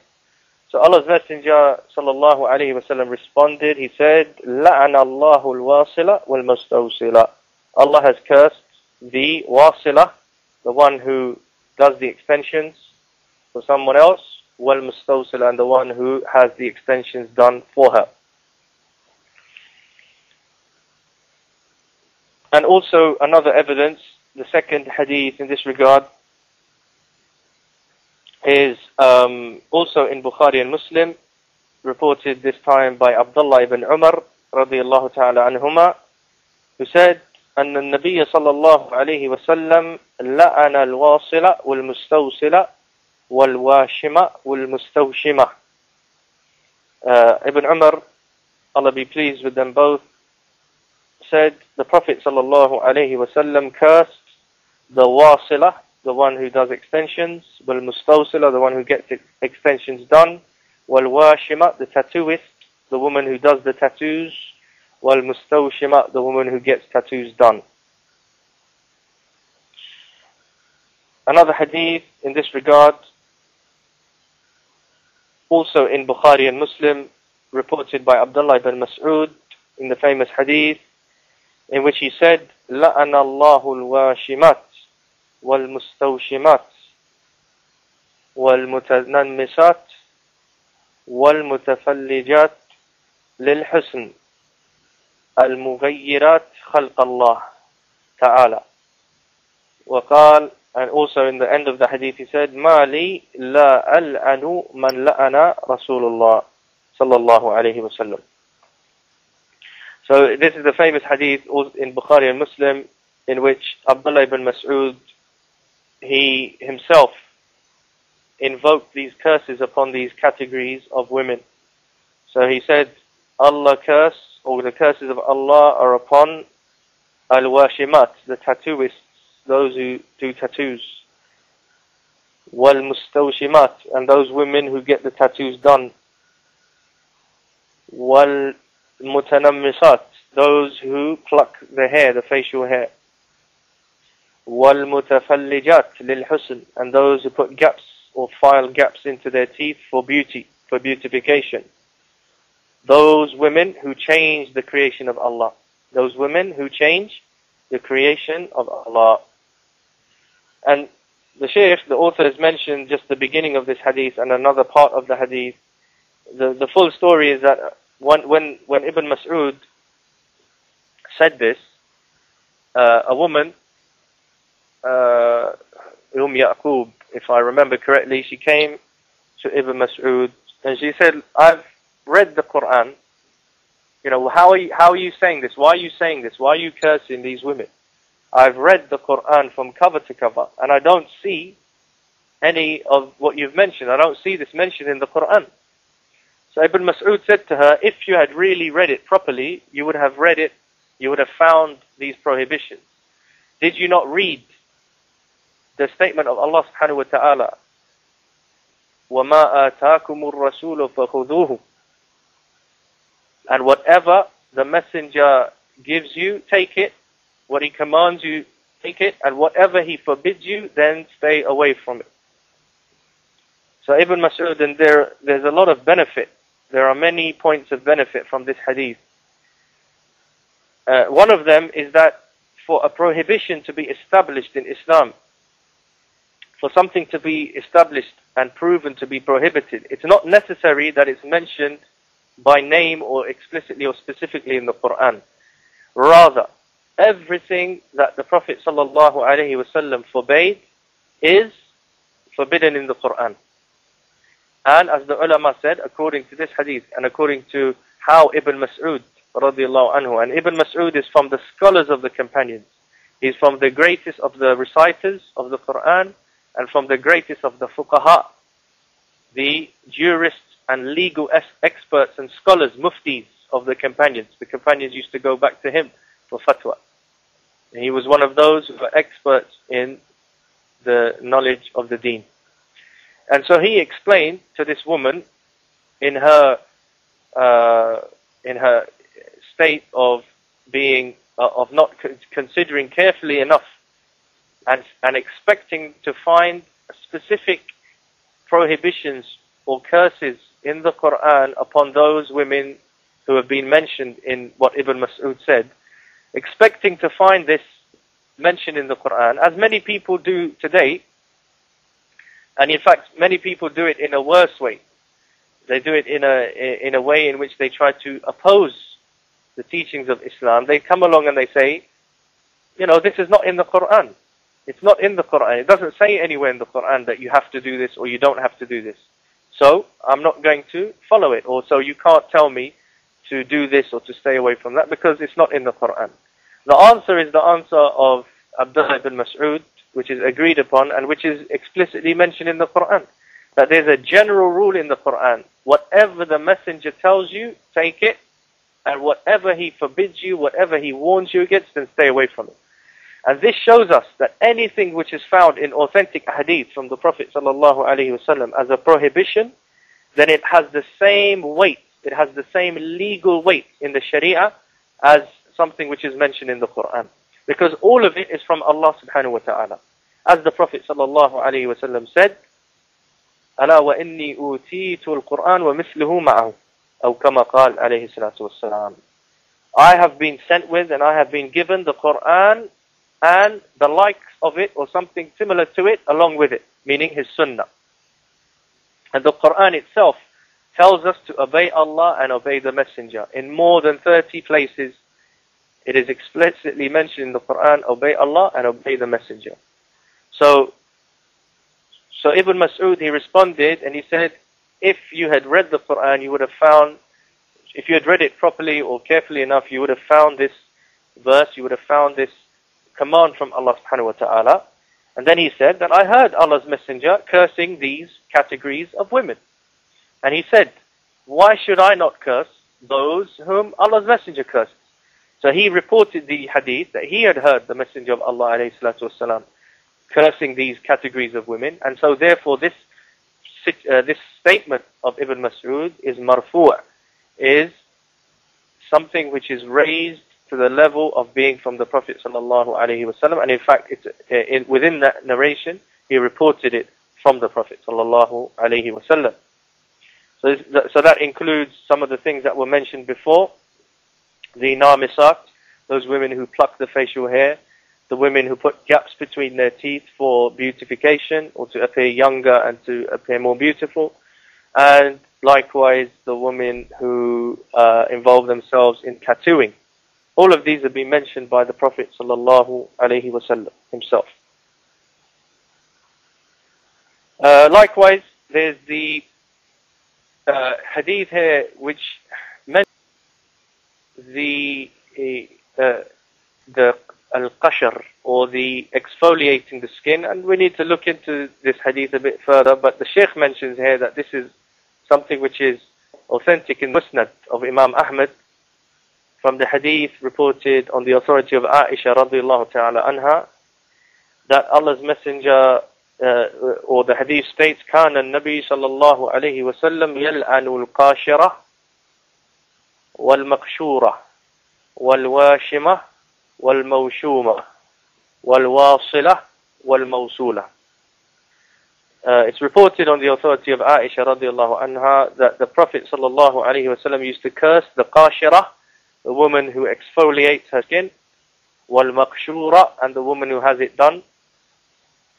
So Allah's Messenger sallallahu alaihi wasallam responded. He said, "La'ana Allahu al-wasila wal-mustawsila." Allah has cursed the wasila, the one who does the extensions for someone else, wal-mustawsila, and the one who has the extensions done for her. And also another evidence, the second hadith in this regard, is also in Bukhari and Muslim, reported this time by Abdullah ibn Umar radiyallahu ta'ala anhuma, who said, أن النبي صلى الله عليه وسلم لعن الواصل والمستوصل والواشم والمستوشمة. Ibn Umar, Allah be pleased with them both, said the Prophet sallallahu alaihi wasallam cursed the wasila, the one who does extensions, wal mustawsila, the one who gets extensions done, wal washima, the tattooist, the woman who does the tattoos, wal mustawshima, the woman who gets tattoos done. Another hadith in this regard, also in Bukhari and Muslim, reported by Abdullah ibn Mas'ud in the famous hadith, in which he said, لَأَنَ اللَّهُ الْوَاشِمَاتِ وَالْمُسْتَوْشِمَاتِ وَالْمُتَنَمِّسَاتِ وَالْمُتَفَلِّجَاتِ لِلْحُسْنِ الْمُغَيِّرَاتِ خَلْقَ اللَّهِ تَعَالَى. وقال, and also in the end of the hadith he said, مَا لِي لَا أَلْعَنُ مَنْ لَأَنَا رَسُولُ اللَّهِ صلى الله عليه وسلم. So this is the famous hadith in Bukhari and Muslim, in which Abdullah ibn Mas'ud, he himself invoked these curses upon these categories of women. So he said, Allah curse, or the curses of Allah are upon al-washimat, the tattooists, those who do tattoos, وَالْمُسْتَوْشِمَاتِ, and those women who get the tattoos done. وَالْمُتَنَمِّصَاتِ, those who pluck the hair, the facial hair. وَالْمُتَفَلِّجَاتِ لِلْحُسْنِ, and those who put gaps or file gaps into their teeth for beauty, for beautification. Those women who change the creation of Allah. Those women who change the creation of Allah. And the Shaykh, the author, has mentioned just the beginning of this hadith and another part of the hadith. The full story is that when Ibn Mas'ud said this, a woman, Yaqub, if I remember correctly, she came to Ibn Mas'ud and she said, I've read the Quran. You know, how are you saying this? Why are you saying this? Why are you cursing these women? I've read the Quran from cover to cover and I don't see any of what you've mentioned. I don't see this mentioned in the Quran. So Ibn Mas'ud said to her, if you had really read it properly, you would have read it, you would have found these prohibitions. Did you not read the statement of Allah subhanahu wa ta'ala, وَمَا آتَاكُمُ الرَّسُولُ فَخُذُوهُ, and whatever the messenger gives you, take it. What he commands you, take it. And whatever he forbids you, then stay away from it. So Ibn Mas'ud, and there's a lot of benefit. There are many points of benefit from this hadith. One of them is that for a prohibition to be established in Islam, for something to be established and proven to be prohibited, it's not necessary that it's mentioned by name or explicitly or specifically in the Quran. Rather, everything that the Prophet ﷺ forbade is forbidden in the Quran. And as the ulama said, according to this hadith and according to how Ibn Mas'ud radiallahu anhu, and Ibn Mas'ud is from the scholars of the companions. He's from the greatest of the reciters of the Quran and from the greatest of the fuqaha, the jurists and legal experts and scholars, muftis of the companions. The companions used to go back to him for fatwa. And he was one of those who were experts in the knowledge of the deen. And so he explained to this woman in her state of being of not considering carefully enough and expecting to find specific prohibitions or curses in the Quran upon those women who have been mentioned in what Ibn Mas'ud said, expecting to find this mentioned in the Quran, as many people do today. And in fact, many people do it in a worse way. They do it in a way in which they try to oppose the teachings of Islam. They come along and they say, you know, this is not in the Quran. It's not in the Quran. It doesn't say anywhere in the Quran that you have to do this or you don't have to do this. So I'm not going to follow it. Or so you can't tell me to do this or to stay away from that because it's not in the Quran. The answer is the answer of Abdullah ibn Mas'ud, which is agreed upon and which is explicitly mentioned in the Quran. That there's a general rule in the Quran. Whatever the messenger tells you, take it. And whatever he forbids you, whatever he warns you against, then stay away from it. And this shows us that anything which is found in authentic hadith from the Prophet ﷺ as a prohibition, then it has the same weight, it has the same legal weight in the Sharia as something which is mentioned in the Quran. Because all of it is from Allah subhanahu wa ta'ala. As the Prophet ﷺ said, أَلَا وَإِنِّي أُوتِيتُ الْقُرْآنَ وَمِثْلُهُ مَعَهُ أو كما قال عليه الصلاة والسلام. I have been sent with and I have been given the Quran and the likes of it or something similar to it along with it, meaning his sunnah. And the Quran itself tells us to obey Allah and obey the messenger. In more than 30 places it is explicitly mentioned in the Quran, obey Allah and obey the messenger. So Ibn Mas'ud, he responded and he said, if you had read the Quran, you would have found, if you had read it properly or carefully enough, you would have found this verse, you would have found this command from Allah subhanahu wa ta'ala. And then he said that I heard Allah's messenger cursing these categories of women. And he said, why should I not curse those whom Allah's messenger cursed? So he reported the hadith that he had heard the messenger of Allah alayhi salatu wasalam cursing these categories of women, and so therefore this statement of Ibn Mas'ud is marfu', is something which is raised to the level of being from the Prophet sallallahu alaihi wasallam, and in fact, within that narration, he reported it from the Prophet sallallahu alaihi wasallam. So that includes some of the things that were mentioned before: the namisat, those women who pluck the facial hair, the women who put gaps between their teeth for beautification or to appear younger and to appear more beautiful, and likewise the women who involve themselves in tattooing. All of these have been mentioned by the Prophet sallallahu alaihi wasallam himself. Likewise, there's the hadith here which mentions the al-qashr, or the exfoliating the skin, and we need to look into this hadith a bit further, but the Shaykh mentions here that this is something which is authentic in Musnad of Imam Ahmad, from the hadith reported on the authority of Aisha radiallahu ta'ala anha, that Allah's Messenger, or the hadith states, كان النبي صلى الله عليه وسلم يلعن القاشرة والمقشورة والواشمة والموشومة والواصلة والموصولة. It's reported on the authority of Aisha radiallahu anha that the Prophet sallallahu alaihi wasallam used to curse the qashirah, the woman who exfoliates her skin, wal maqshura, and the woman who has it done,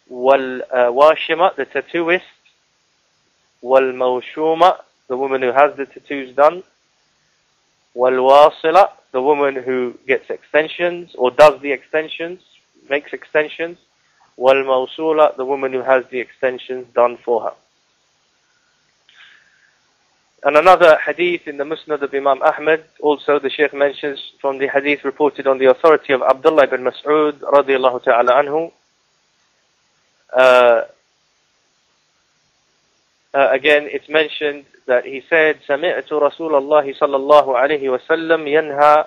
wal washima, the tattooist, wal mawshuma, the woman who has the tattoos done, wal wasila, the woman who gets extensions or does the extensions, makes extensions, wal mawsula, the woman who has the extensions done for her. And another hadith in the Musnad of Imam Ahmad, also the Shaykh mentions from the hadith reported on the authority of Abdullah ibn Mas'ud radiallahu ta'ala anhu. Again, it's mentioned that he said, سمعت رسول الله صلى الله عليه وسلم ينهى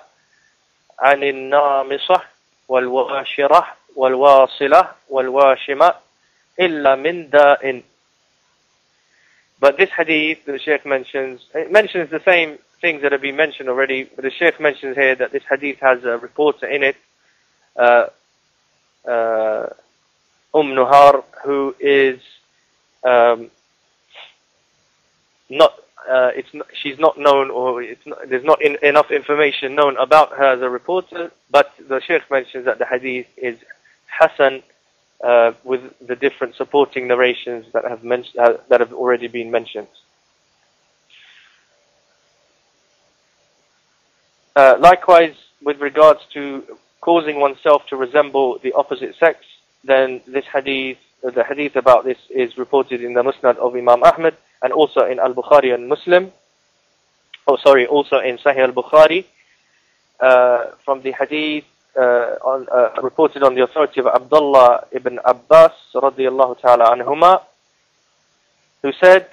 عن النامصة والواشرة والواصلة والواشمة إلا من داء. But this hadith, the Shaykh mentions, it mentions the same things that have been mentioned already, but the Shaykh mentions here that this hadith has a reporter in it, Nuhar, who is she's not known, or there's not enough information known about her as a reporter, but the Shaykh mentions that the hadith is Hasan, with the different supporting narrations that have already been mentioned. Likewise, with regards to causing oneself to resemble the opposite sex, then this hadith, the hadith about this, is reported in the Musnad of Imam Ahmad, and also in Al-Bukhari and Muslim. Also in Sahih Al-Bukhari, from the hadith reported on the authority of Abdullah ibn Abbas radiyallahu ta'ala anhuma, who said,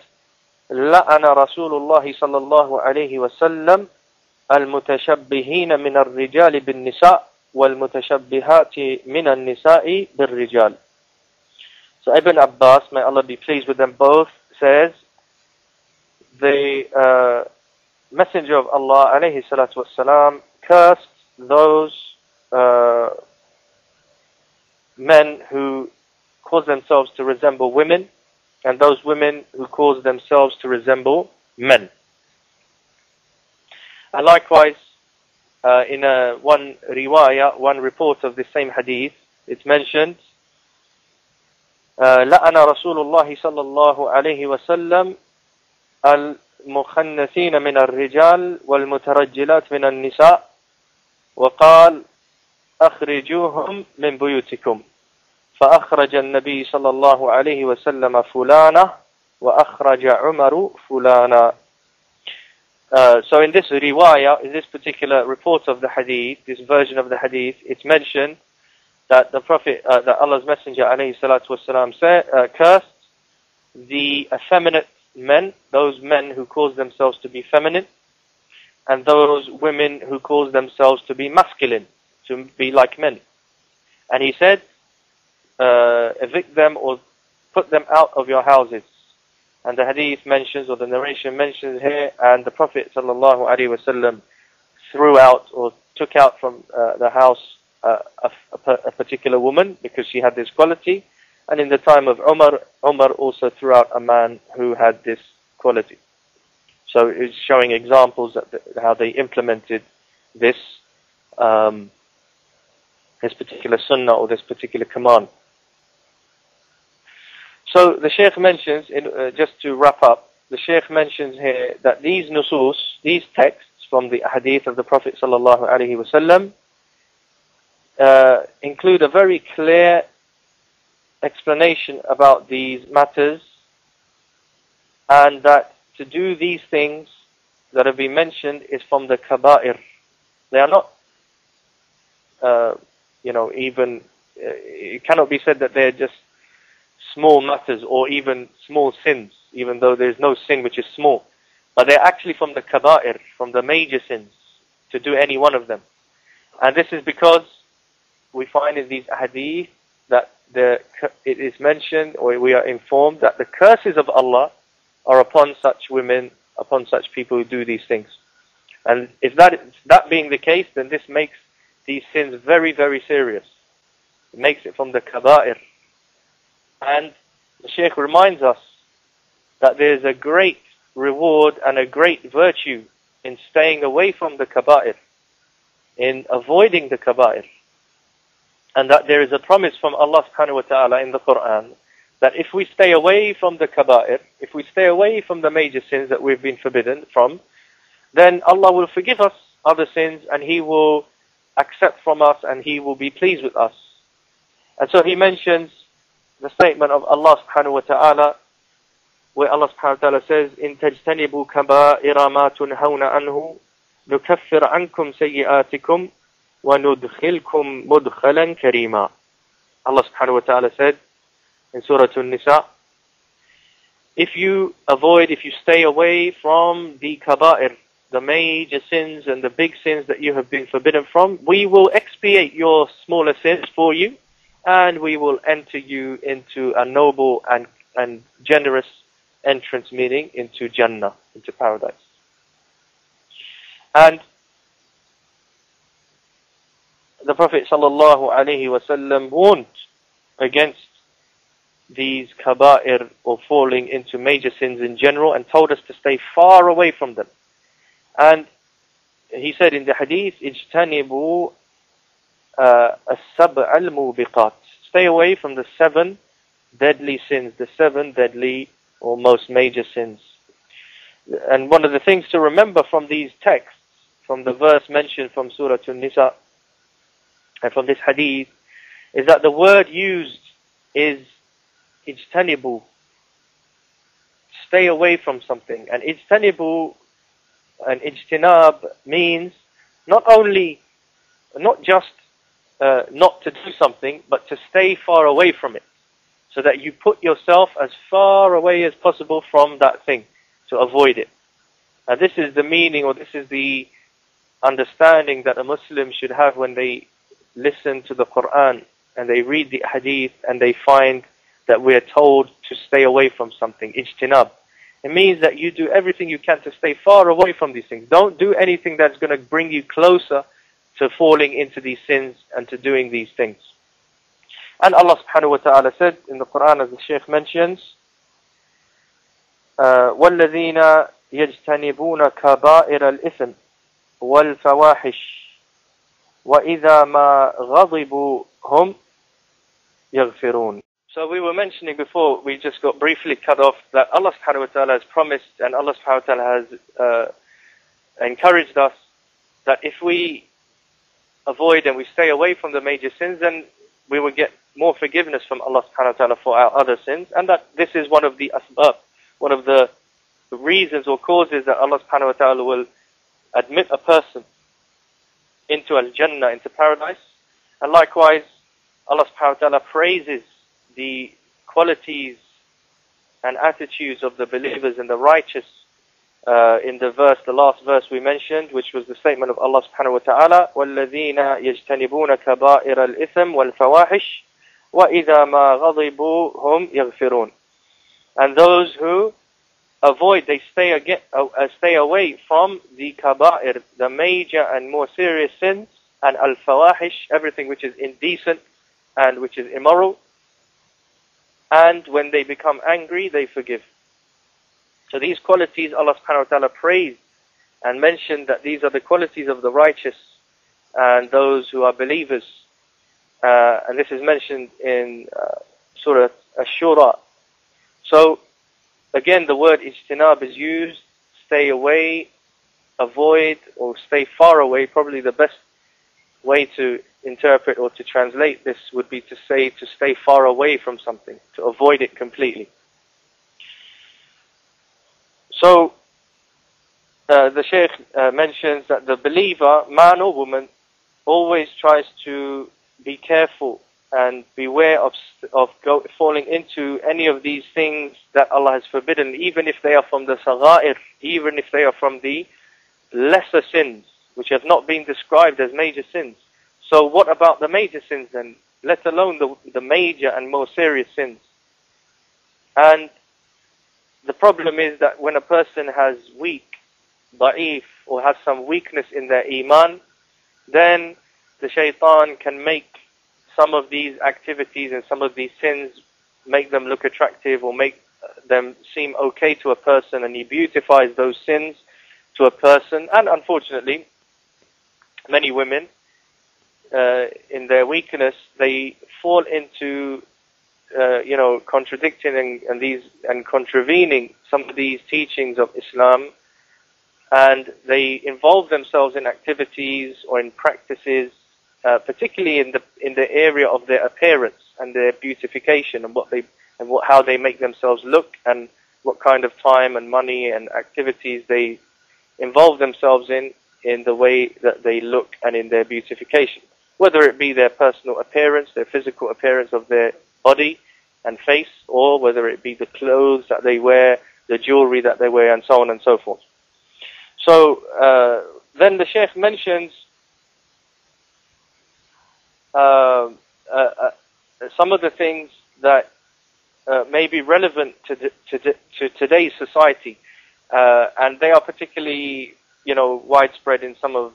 لَعَنَ رَسُولُ اللَّهِ صَلَّى اللَّهُ عَلَيْهِ وَسَلَّمَ الْمُتَشَبِّهِينَ مِنَ الرِّجَالِ بِالنِّسَاءِ وَالْمُتَشَبِّهَاتِ مِنَ النِّسَاءِ بِالرِّجَالِ. So Ibn Abbas, may Allah be pleased with them both, says, the Messenger of Allah alayhi salatu wassalam cursed those men who cause themselves to resemble women, and those women who cause themselves to resemble men. And likewise, in one riwayah, one report of the same hadith, it's mentioned, لَأَنَ رَسُولُ اللَّهِ صَلَّى اللَّهُ عَلَيْهِ وَسَلَّمَ الْمُخَنَّثِينَ مِنَ الرِّجَالِ وَالْمُتَرَجِّلَاتِ مِنَ النِّسَاءِ وقال أخرجوهم من بيوتكم فأخرج النبي صلى الله عليه وسلم فلانا وأخرج عمر فلانا. So in this riwayah, in this particular report of the hadith, this version of the hadith, it's mentioned that the Prophet, that Allah's Messenger alayhi salatu wasalam cursed the effeminate men, those men who cause themselves to be feminine, and those women who cause themselves to be masculine, to be like men. And he said, evict them or put them out of your houses. And the hadith mentions, or the narration mentions here, and the Prophet ﷺ threw out or took out from the house a particular woman because she had this quality. And in the time of Umar also threw out a man who had this quality. So it's showing examples of how they implemented this this particular sunnah or this particular command. So the Shaykh mentions, just to wrap up, the Shaykh mentions here that these nusus, these texts from the hadith of the Prophet ﷺ include a very clear explanation about these matters, and that to do these things that have been mentioned is from the kaba'ir. They are not, even, it cannot be said that they're just small matters or even small sins, even though there's no sin which is small. But they're actually from the kaba'ir, from the major sins, to do any one of them. And this is because we find in these hadith that it is mentioned, or we are informed, that the curses of Allah are upon such women, upon such people who do these things. And if that being the case, then this makes these sins very, very serious. It makes it from the kaba'ir. And the Shaykh reminds us that there is a great reward and a great virtue in staying away from the kaba'ir, in avoiding the kaba'ir. And that there is a promise from Allah subhanahu wa ta'ala in the Quran that if we stay away from the kaba'ir, if we stay away from the major sins that we've been forbidden from, then Allah will forgive us other sins and He will accept from us and He will be pleased with us. And so He mentions the statement of Allah subhanahu wa ta'ala, where Allah subhanahu wa ta'ala says, إِن تَجْتَنِبُوا كَبَائِرَ مَا تُنْهَوْنَ عَنْهُ نُكَفِّرْ عَنْكُمْ سَيِّئَاتِكُمْ وَنُدْخِلْكُمْ مُدْخَلًا كَرِيمًا. Allah subhanahu wa ta'ala said in Surah An-Nisa, if you stay away from the kaba'ir, the major sins and the big sins that you have been forbidden from, we will expiate your smaller sins for you, and we will enter you into a noble and generous entrance, meaning into Jannah, into paradise. And the Prophet ﷺ warned against these kaba'ir, or falling into major sins in general, and told us to stay far away from them. And he said in the hadith, اجتنبوا السبع الموبقات. Stay away from the 7 deadly sins, the 7 deadly or most major sins. And one of the things to remember from these texts, from the verse mentioned from Surah An-Nisa, and from this hadith, is that the word used is ijtanibu, stay away from something. And ijtanibu and ijtinab means not just not to do something, but to stay far away from it, so that you put yourself as far away as possible from that thing, to avoid it. And this is the meaning, or this is the understanding that a Muslim should have when they listen to the Quran and they read the hadith and they find that we are told to stay away from something, ijtinab. It means that you do everything you can to stay far away from these things. Don't do anything that's going to bring you closer to falling into these sins and to doing these things. And Allah subhanahu wa ta'ala said in the Quran, as the Shaykh mentions, وَالَّذِينَ يَجْتَنِبُونَ كَبَائِرَ الْإِثْمِ وَالْفَوَاحِشِ وَإِذَا مَا غَضِبُوا هُمْ يَغْفِرُونَ. So we were mentioning before, we just got briefly cut off, that Allah subhanahu wa ta'ala has promised, and Allah subhanahu wa ta'ala has encouraged us, that if we avoid and we stay away from the major sins, then we will get more forgiveness from Allah subhanahu wa ta'ala for our other sins. And that this is one of the asbab, one of the reasons or causes that Allah subhanahu wa ta'ala will admit a person into Al-Jannah, into paradise. And likewise, Allah subhanahu wa ta'ala praises the qualities and attitudes of the believers and the righteous in the last verse we mentioned, which was the statement of Allah subhanahu wa ta'ala, وَالَّذِينَ يَجْتَنِبُونَ كَبَائِرَ الْإِثْمِ وَالْفَوَاحِشِ وَإِذَا مَا غَضِبُوا هُمْ يَغْفِرُونَ. And those who avoid, they stay away from the kaba'ir, the major and more serious sins, and al-fawahish, everything which is indecent and which is immoral. And when they become angry, they forgive. So these qualities Allah subhanahu wa ta'ala praised and mentioned that these are the qualities of the righteous and those who are believers. And this is mentioned in Surah Ash-Shura. So again, the word ijtinab is used, stay away, avoid, or stay far away. Probably the best way to interpret or to translate this would be to say to stay far away from something, to avoid it completely. So the Shaykh mentions that the believer, man or woman, always tries to be careful and beware of falling into any of these things that Allah has forbidden, even if they are from the sagha'ir, even if they are from the lesser sins, which have not been described as major sins. So what about the major sins then, let alone the major and more serious sins? And the problem is that when a person has weak, da'if, or has some weakness in their iman, then the shaitan can make some of these activities and some of these sins, make them look attractive or make them seem okay to a person, and he beautifies those sins to a person. And unfortunately, many women, in their weakness, they fall into contradicting and contravening some of these teachings of Islam, and they involve themselves in activities or in practices, particularly in the area of their appearance and their beautification, and how they make themselves look, and what kind of time and money and activities they involve themselves in the way that they look and in their beautification, whether it be their personal appearance, their physical appearance of their body and face, or whether it be the clothes that they wear, the jewelry that they wear, and so on and so forth. So then the Shaykh mentions some of the things that may be relevant to today's society, and they are particularly widespread in some of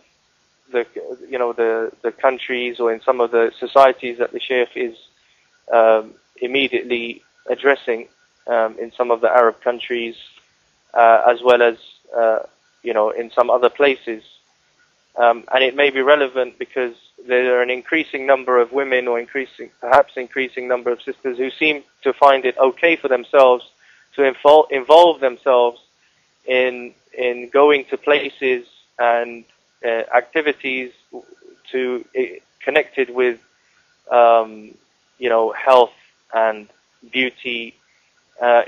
the countries, or in some of the societies that the Shaykh is immediately addressing, in some of the Arab countries, as well as in some other places. And it may be relevant because there are an increasing number of women, or perhaps increasing number of sisters, who seem to find it okay for themselves to involve themselves in going to places and activities connected with health and beauty,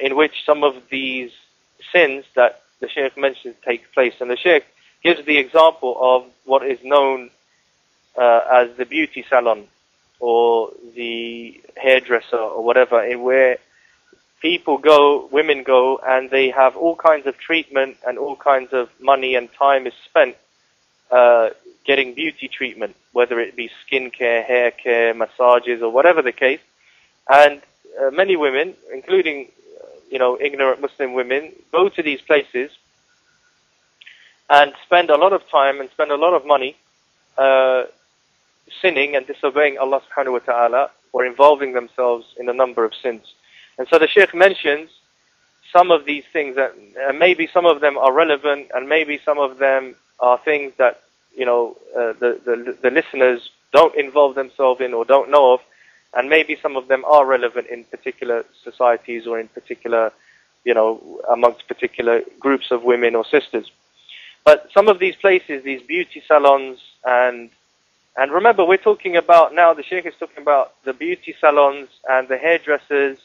in which some of these sins that the Shaykh mentions take place. And the Shaykh gives the example of what is known as the beauty salon, or the hairdresser, or whatever, in where women go, and they have all kinds of treatment, and all kinds of money and time is spent getting beauty treatment, whether it be skin care, hair care, massages, or whatever the case. And many women, including ignorant Muslim women, go to these places and spend a lot of time and spend a lot of money sinning and disobeying Allah subhanahu wa ta'ala, or involving themselves in a number of sins. And so the Shaykh mentions some of these things that maybe some of them are relevant, and maybe some of them are things that the listeners don't involve themselves in or don't know of, and maybe some of them are relevant in particular societies, or in particular, amongst particular groups of women or sisters. But some of these places, these beauty salons, and remember, we're talking about now, the Shaykh is talking about the beauty salons and the hairdressers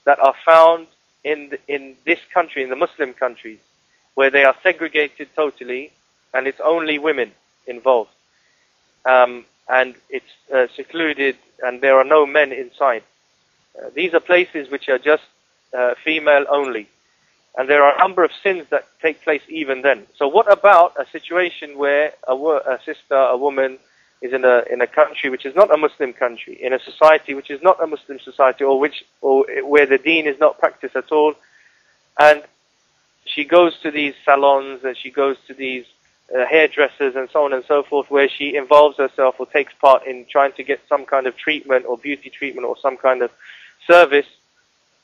that are found in this country, in the Muslim countries, where they are segregated totally, and it's only women involved. And it's secluded, and there are no men inside. These are places which are just female only. And there are a number of sins that take place even then. So what about a situation where a sister, a woman, is in a country which is not a Muslim country, in a society which is not a Muslim society, or where the deen is not practiced at all, and she goes to these salons and she goes to these hairdressers and so on and so forth, where she involves herself or takes part in trying to get some kind of treatment or beauty treatment or some kind of service,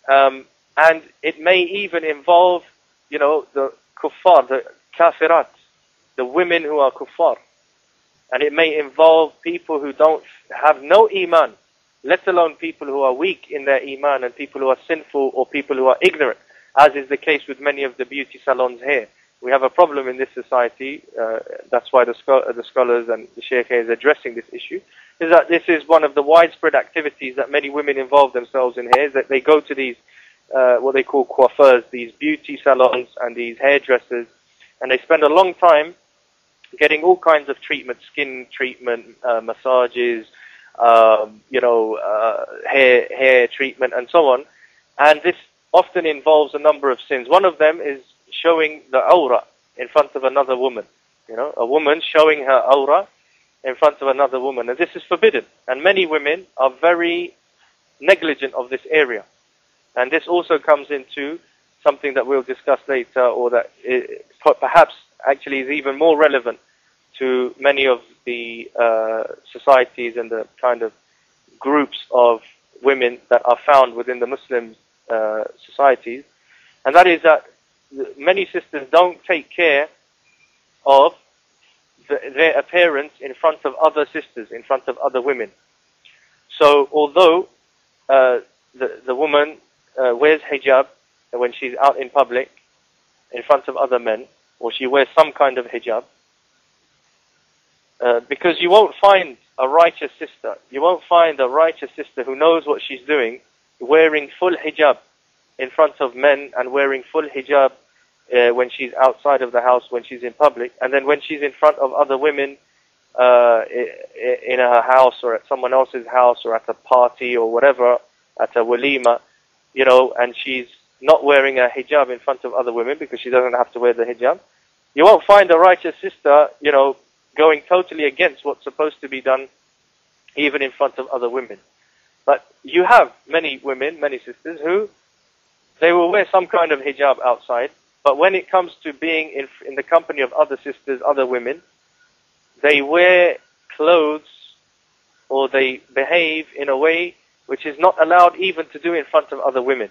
and it may even involve, the kuffar, the kafirat, the women who are kuffar. And it may involve people who don't have no iman, let alone people who are weak in their iman, and people who are sinful or people who are ignorant, as is the case with many of the beauty salons here. We have a problem in this society, that's why the scholars and the Shaykh is addressing this issue, is that this is one of the widespread activities that many women involve themselves in here, is that they go to these, what they call coiffeurs, these beauty salons and these hairdressers, and they spend a long time getting all kinds of treatment, skin treatment, massages, hair treatment and so on. And this often involves a number of sins. One of them is showing the aura in front of another woman. A woman showing her aura in front of another woman. And this is forbidden. And many women are very negligent of this area. And this also comes into something that we'll discuss later, or that perhaps actually is even more relevant to many of the societies and the kind of groups of women that are found within the Muslim societies. And that is that many sisters don't take care of their appearance in front of other sisters, in front of other women. So although the woman wears hijab when she's out in public in front of other men, or she wears some kind of hijab, because you won't find a righteous sister, who knows what she's doing, wearing full hijab in front of men and wearing full hijab when she's outside of the house, when she's in public, and then when she's in front of other women in her house or at someone else's house or at a party or whatever, at a walima, and she's not wearing a hijab in front of other women because she doesn't have to wear the hijab. You won't find a righteous sister, going totally against what's supposed to be done, even in front of other women. But you have many women, many sisters, who they will wear some kind of hijab outside, but when it comes to being in the company of other sisters, other women, they wear clothes or they behave in a way which is not allowed even to do in front of other women.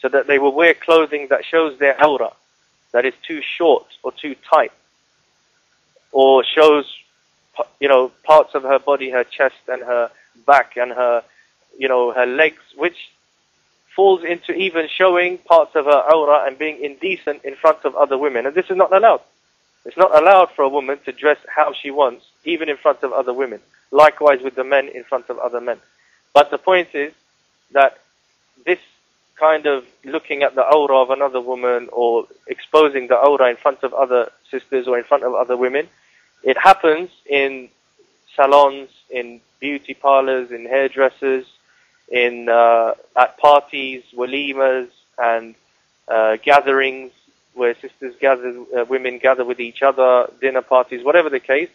So that they will wear clothing that shows their aura, that is too short or too tight, or shows, parts of her body, her chest and her back and her, her legs, which falls into even showing parts of her aura and being indecent in front of other women. And this is not allowed. It's not allowed for a woman to dress how she wants, even in front of other women. Likewise with the men in front of other men. But the point is that this kind of looking at the aura of another woman or exposing the aura in front of other sisters or in front of other women, it happens in salons, in beauty parlors, in hairdressers, at parties, walimas, and gatherings where sisters gather, women gather with each other, dinner parties, whatever the case,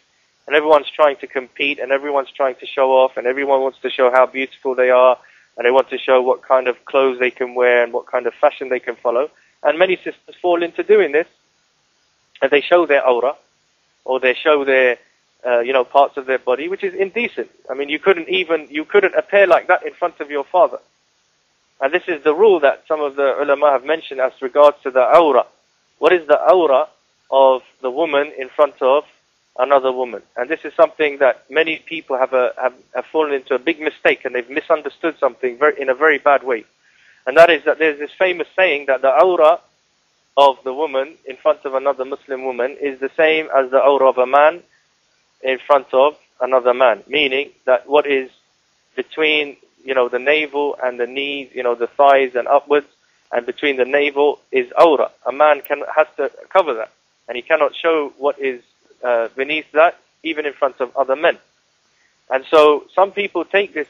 and everyone's trying to compete and everyone's trying to show off and everyone wants to show how beautiful they are and they want to show what kind of clothes they can wear and what kind of fashion they can follow. And many sisters fall into doing this, and they show their aura or they show their parts of their body, which is indecent. I mean, you couldn't appear like that in front of your father. And this is the rule that some of the ulama have mentioned as regards to the aura. What is the aura of the woman in front of another woman? And this is something that many people have fallen into a big mistake, and they've misunderstood something in a very bad way. And that is that there's this famous saying that the aura of the woman in front of another Muslim woman is the same as the aura of a man in front of another man. Meaning that what is between, the navel and the knees, the thighs and upwards, and between the navel is aura. A man has to cover that, and he cannot show what is beneath that, even in front of other men. And so some people take this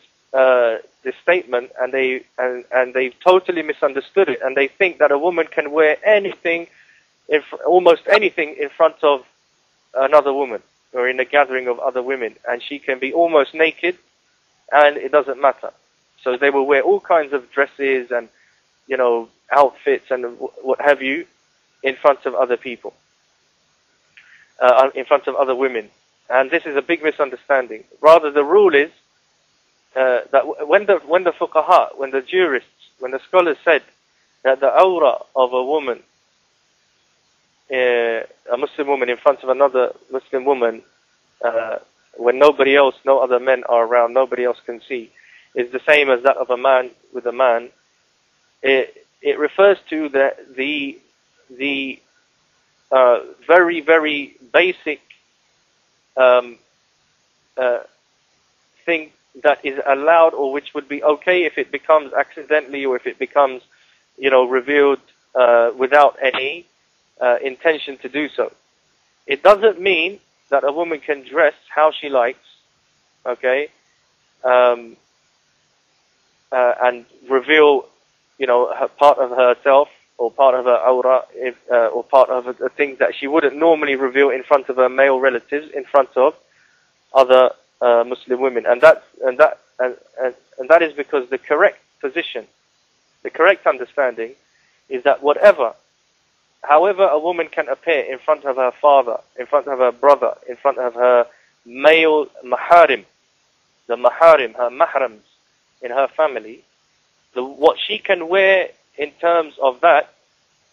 statement and they've totally misunderstood it, and they think that a woman can wear anything, almost anything, in front of another woman. or in a gathering of other women, and she can be almost naked, and it doesn't matter. So they will wear all kinds of dresses and, you know, outfits and what have you in front of other people, in front of other women. And this is a big misunderstanding. Rather, the rule is that when the fuqaha, when the jurists, when the scholars said that the awra of a woman, a Muslim woman in front of another Muslim woman, when nobody else, no other men are around, nobody else can see, is the same as that of a man with a man. It refers to the very, very basic thing that is allowed, or which would be okay if it becomes accidentally, or if it becomes, you know, revealed without any intention to do so. It doesn't mean that a woman can dress how she likes, okay, and reveal, you know, part of herself or part of her awra, or part of the things that she wouldn't normally reveal in front of her male relatives, in front of other Muslim women. And that is because the correct position, the correct understanding, is that however a woman can appear in front of her father, in front of her brother, in front of her male maharim, her mahrams in her family, what she can wear in terms of that,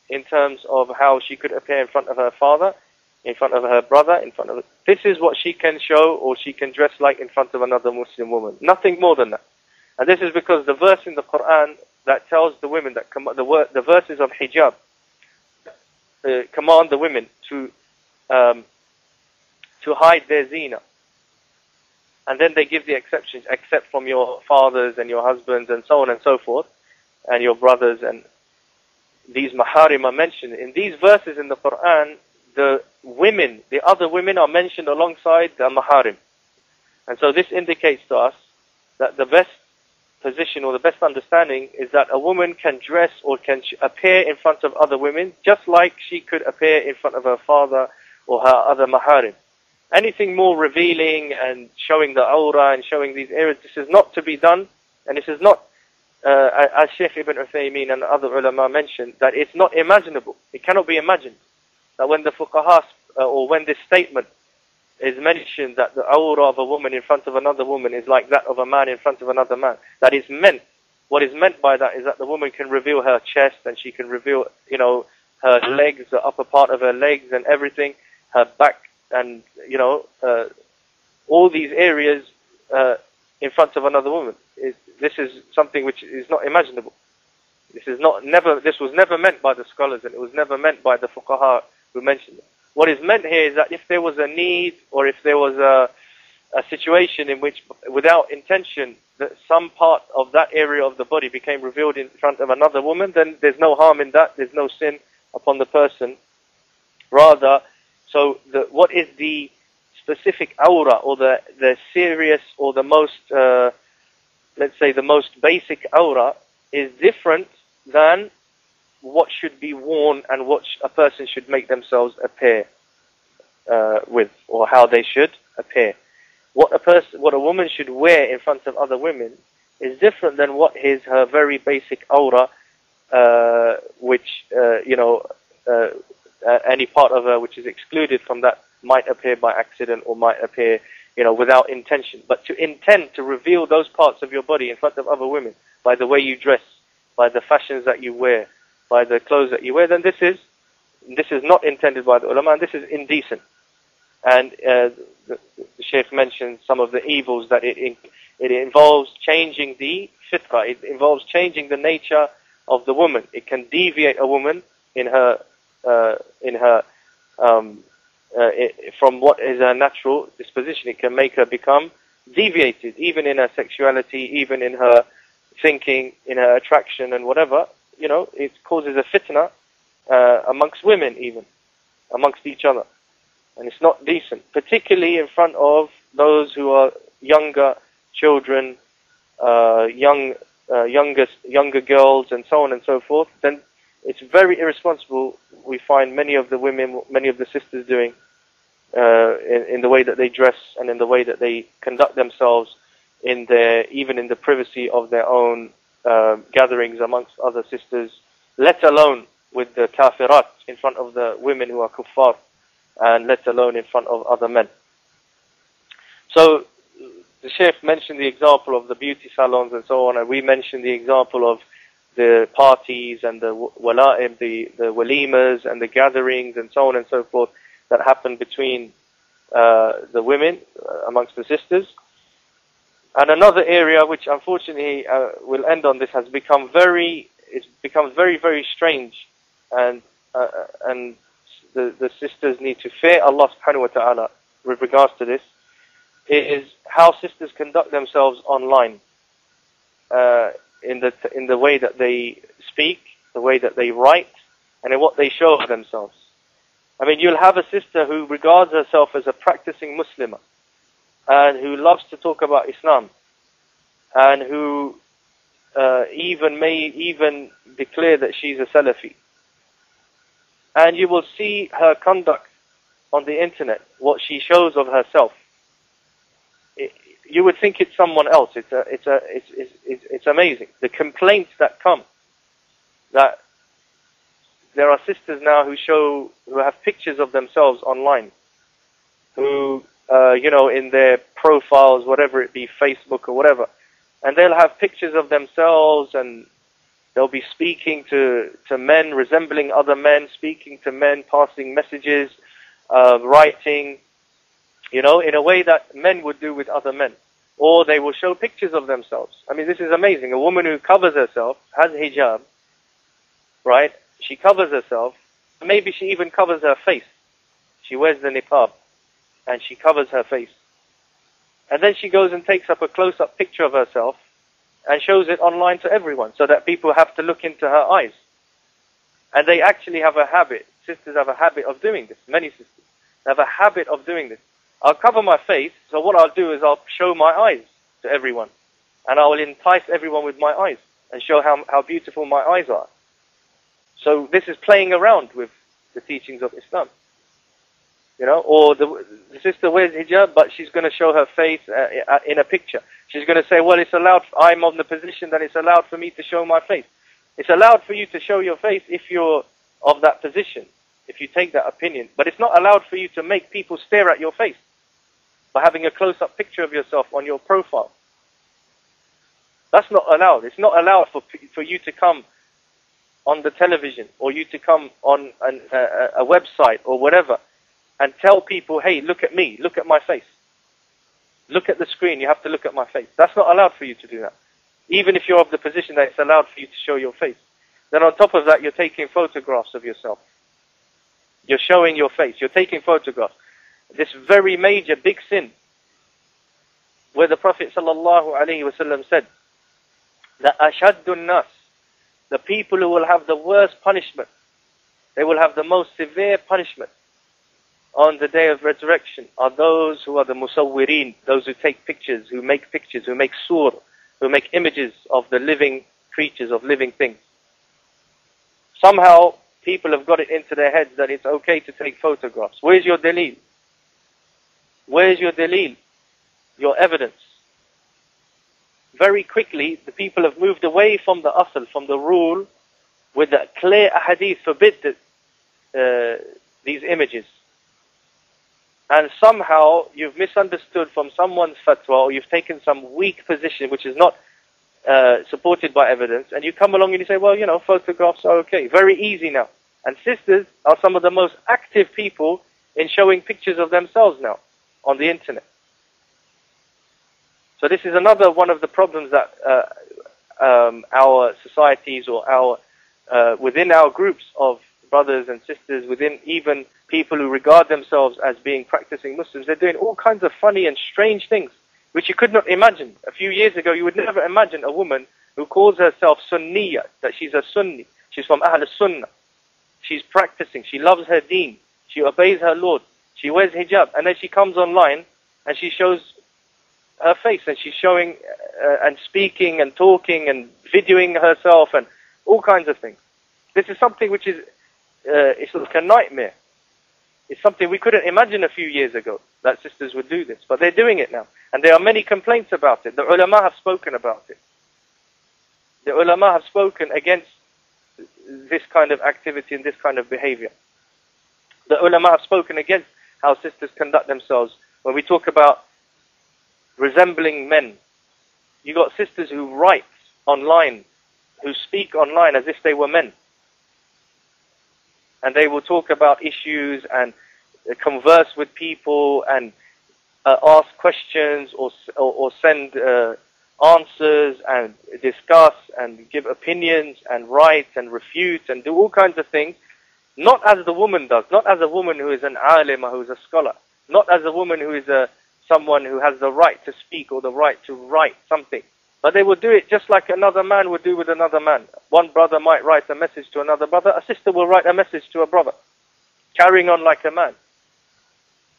in terms of how she could appear in front of her father, in front of her brother, this is what she can show, or she can dress like in front of another Muslim woman. Nothing more than that. And this is because the verse in the Quran that tells the women, that the verses of hijab, command the women to hide their zina. And then they give the exceptions, except from your fathers and your husbands and so on and so forth, and your brothers, and these maharim are mentioned. In these verses in the Quran, the other women are mentioned alongside the maharim. And so this indicates to us that the best position, or the best understanding, is that a woman can dress or can appear in front of other women just like she could appear in front of her father or her other maharim. Anything more revealing and showing the awra and showing these areas, this is not to be done, and this is not, as Shaykh Ibn Uthaymeen and other ulama mentioned, that it's not imaginable. It cannot be imagined. That when the fuqaha, or when this statement is mentioned, that the awra of a woman in front of another woman is like that of a man in front of another man, that is meant, what is meant by that is that the woman can reveal her chest, and she can reveal, you know, her legs, the upper part of her legs and everything, her back, and, you know, all these areas in front of another woman. This is something which is not imaginable. This was never meant by the scholars, and it was never meant by the fuqaha who mentioned it. What is meant here is that if there was a need, or if there was a situation in which, without intention, that some part of that area of the body became revealed in front of another woman, then there's no harm in that, there's no sin upon the person. Rather, so what is the specific awra, or the serious, or the most, let's say the most basic awra, is different than what should be worn and what a person should make themselves appear with, or how they should appear. What a woman should wear in front of other women is different than what is her very basic awra, which any part of her which is excluded from that might appear by accident, or might appear, you know, without intention. But to intend to reveal those parts of your body in front of other women by the way you dress, by the fashions that you wear, by the clothes that you wear, then this is not intended by the ulama, and this is indecent. And the Shaykh mentioned some of the evils that it involves changing the fitrah. It involves changing the nature of the woman. It can deviate a woman from what is her natural disposition. It can make her become deviated, even in her sexuality, even in her thinking, in her attraction and whatever. You know, it causes a fitna amongst women, even amongst each other. And it's not decent, particularly in front of those who are younger children, younger girls, and so on and so forth. Then it's very irresponsible. We find many of the women, many of the sisters doing in the way that they dress and in the way that they conduct themselves even in the privacy of their own gatherings amongst other sisters, let alone with the kafirat in front of the women who are kuffar, and let alone in front of other men. So the Shaykh mentioned the example of the beauty salons and so on, and we mentioned the example of the parties and the wala'im, the walimas and the gatherings and so on and so forth that happen between the women amongst the sisters. And another area which unfortunately will end on this has become very very strange, and the sisters need to fear Allah subhanahu wa ta'ala with regards to this, is how sisters conduct themselves online, in the way that they speak, the way that they write, and in what they show of themselves. I mean, you'll have a sister who regards herself as a practicing Muslimah, and who loves to talk about Islam, and who may even declare that she's a Salafi. And you will see her conduct on the internet, what she shows of herself. You would think it's someone else. It's amazing. The complaints that come, that there are sisters now who have pictures of themselves online, who, in their profiles, whatever it be, Facebook or whatever, and they'll have pictures of themselves, and they'll be speaking to men, resembling other men, speaking to men, passing messages, writing, in a way that men would do with other men. Or they will show pictures of themselves. I mean, this is amazing. A woman who covers herself, has hijab, right? She covers herself. Maybe she even covers her face. She wears the niqab, and she covers her face. And then she goes and takes up a close-up picture of herself and shows it online to everyone, so that people have to look into her eyes. And they actually have a habit. Sisters have a habit of doing this. Many sisters have a habit of doing this. I'll cover my face, so what I'll do is I'll show my eyes to everyone. And I will entice everyone with my eyes and show how beautiful my eyes are. So this is playing around with the teachings of Islam. Or the sister wears hijab, but she's going to show her face in a picture. She's going to say, well, it's allowed, I'm on the position that it's allowed for me to show my face. It's allowed for you to show your face if you're of that position, if you take that opinion. But it's not allowed for you to make people stare at your face by having a close-up picture of yourself on your profile. That's not allowed. It's not allowed for you to come on the television, or you to come on a website or whatever and tell people, hey, look at me, look at my face. Look at the screen, you have to look at my face. That's not allowed for you to do that. Even if you're of the position that it's allowed for you to show your face. Then on top of that, you're taking photographs of yourself. You're showing your face. You're taking photographs. This very major, big sin, where the Prophet ﷺ said that ashaddun nas, the people who will have the worst punishment, they will have the most severe punishment on the day of resurrection, are those who are the musawwirin, those who take pictures, who make sur, who make images of the living creatures, of living things. Somehow people have got it into their heads that it's okay to take photographs. Where's your dalil? Where's your dalil? Your evidence? Very quickly, the people have moved away from the asl, from the rule, with the clear ahadith forbid these images. And somehow you've misunderstood from someone's fatwa, or you've taken some weak position which is not supported by evidence, and you come along and you say, well, photographs are okay. Very easy now. And sisters are some of the most active people in showing pictures of themselves now on the internet. So this is another one of the problems that our societies, or within our groups of brothers and sisters, within even people who regard themselves as being practicing Muslims, they're doing all kinds of funny and strange things which you could not imagine. A few years ago, you would never imagine a woman who calls herself Sunniyah, that she's a Sunni, she's from Ahl Sunnah, she's practicing, she loves her deen, she obeys her Lord, she wears hijab, and then she comes online and she shows her face, and she's showing and speaking and talking and videoing herself and all kinds of things. This is something which is it's like a nightmare. It's something we couldn't imagine a few years ago, that sisters would do this. But they're doing it now. And there are many complaints about it. The ulama have spoken about it. The ulama have spoken against this kind of activity and this kind of behavior. The ulama have spoken against how sisters conduct themselves. When we talk about resembling men, you got sisters who write online, who speak online as if they were men. And they will talk about issues and converse with people and ask questions or send answers and discuss and give opinions and write and refute and do all kinds of things, not as the woman does, not as a woman who is an alima, who is a scholar, not as a woman who is someone who has the right to speak or the right to write something. But they will do it just like another man would do with another man. One brother might write a message to another brother, a sister will write a message to a brother, carrying on like a man.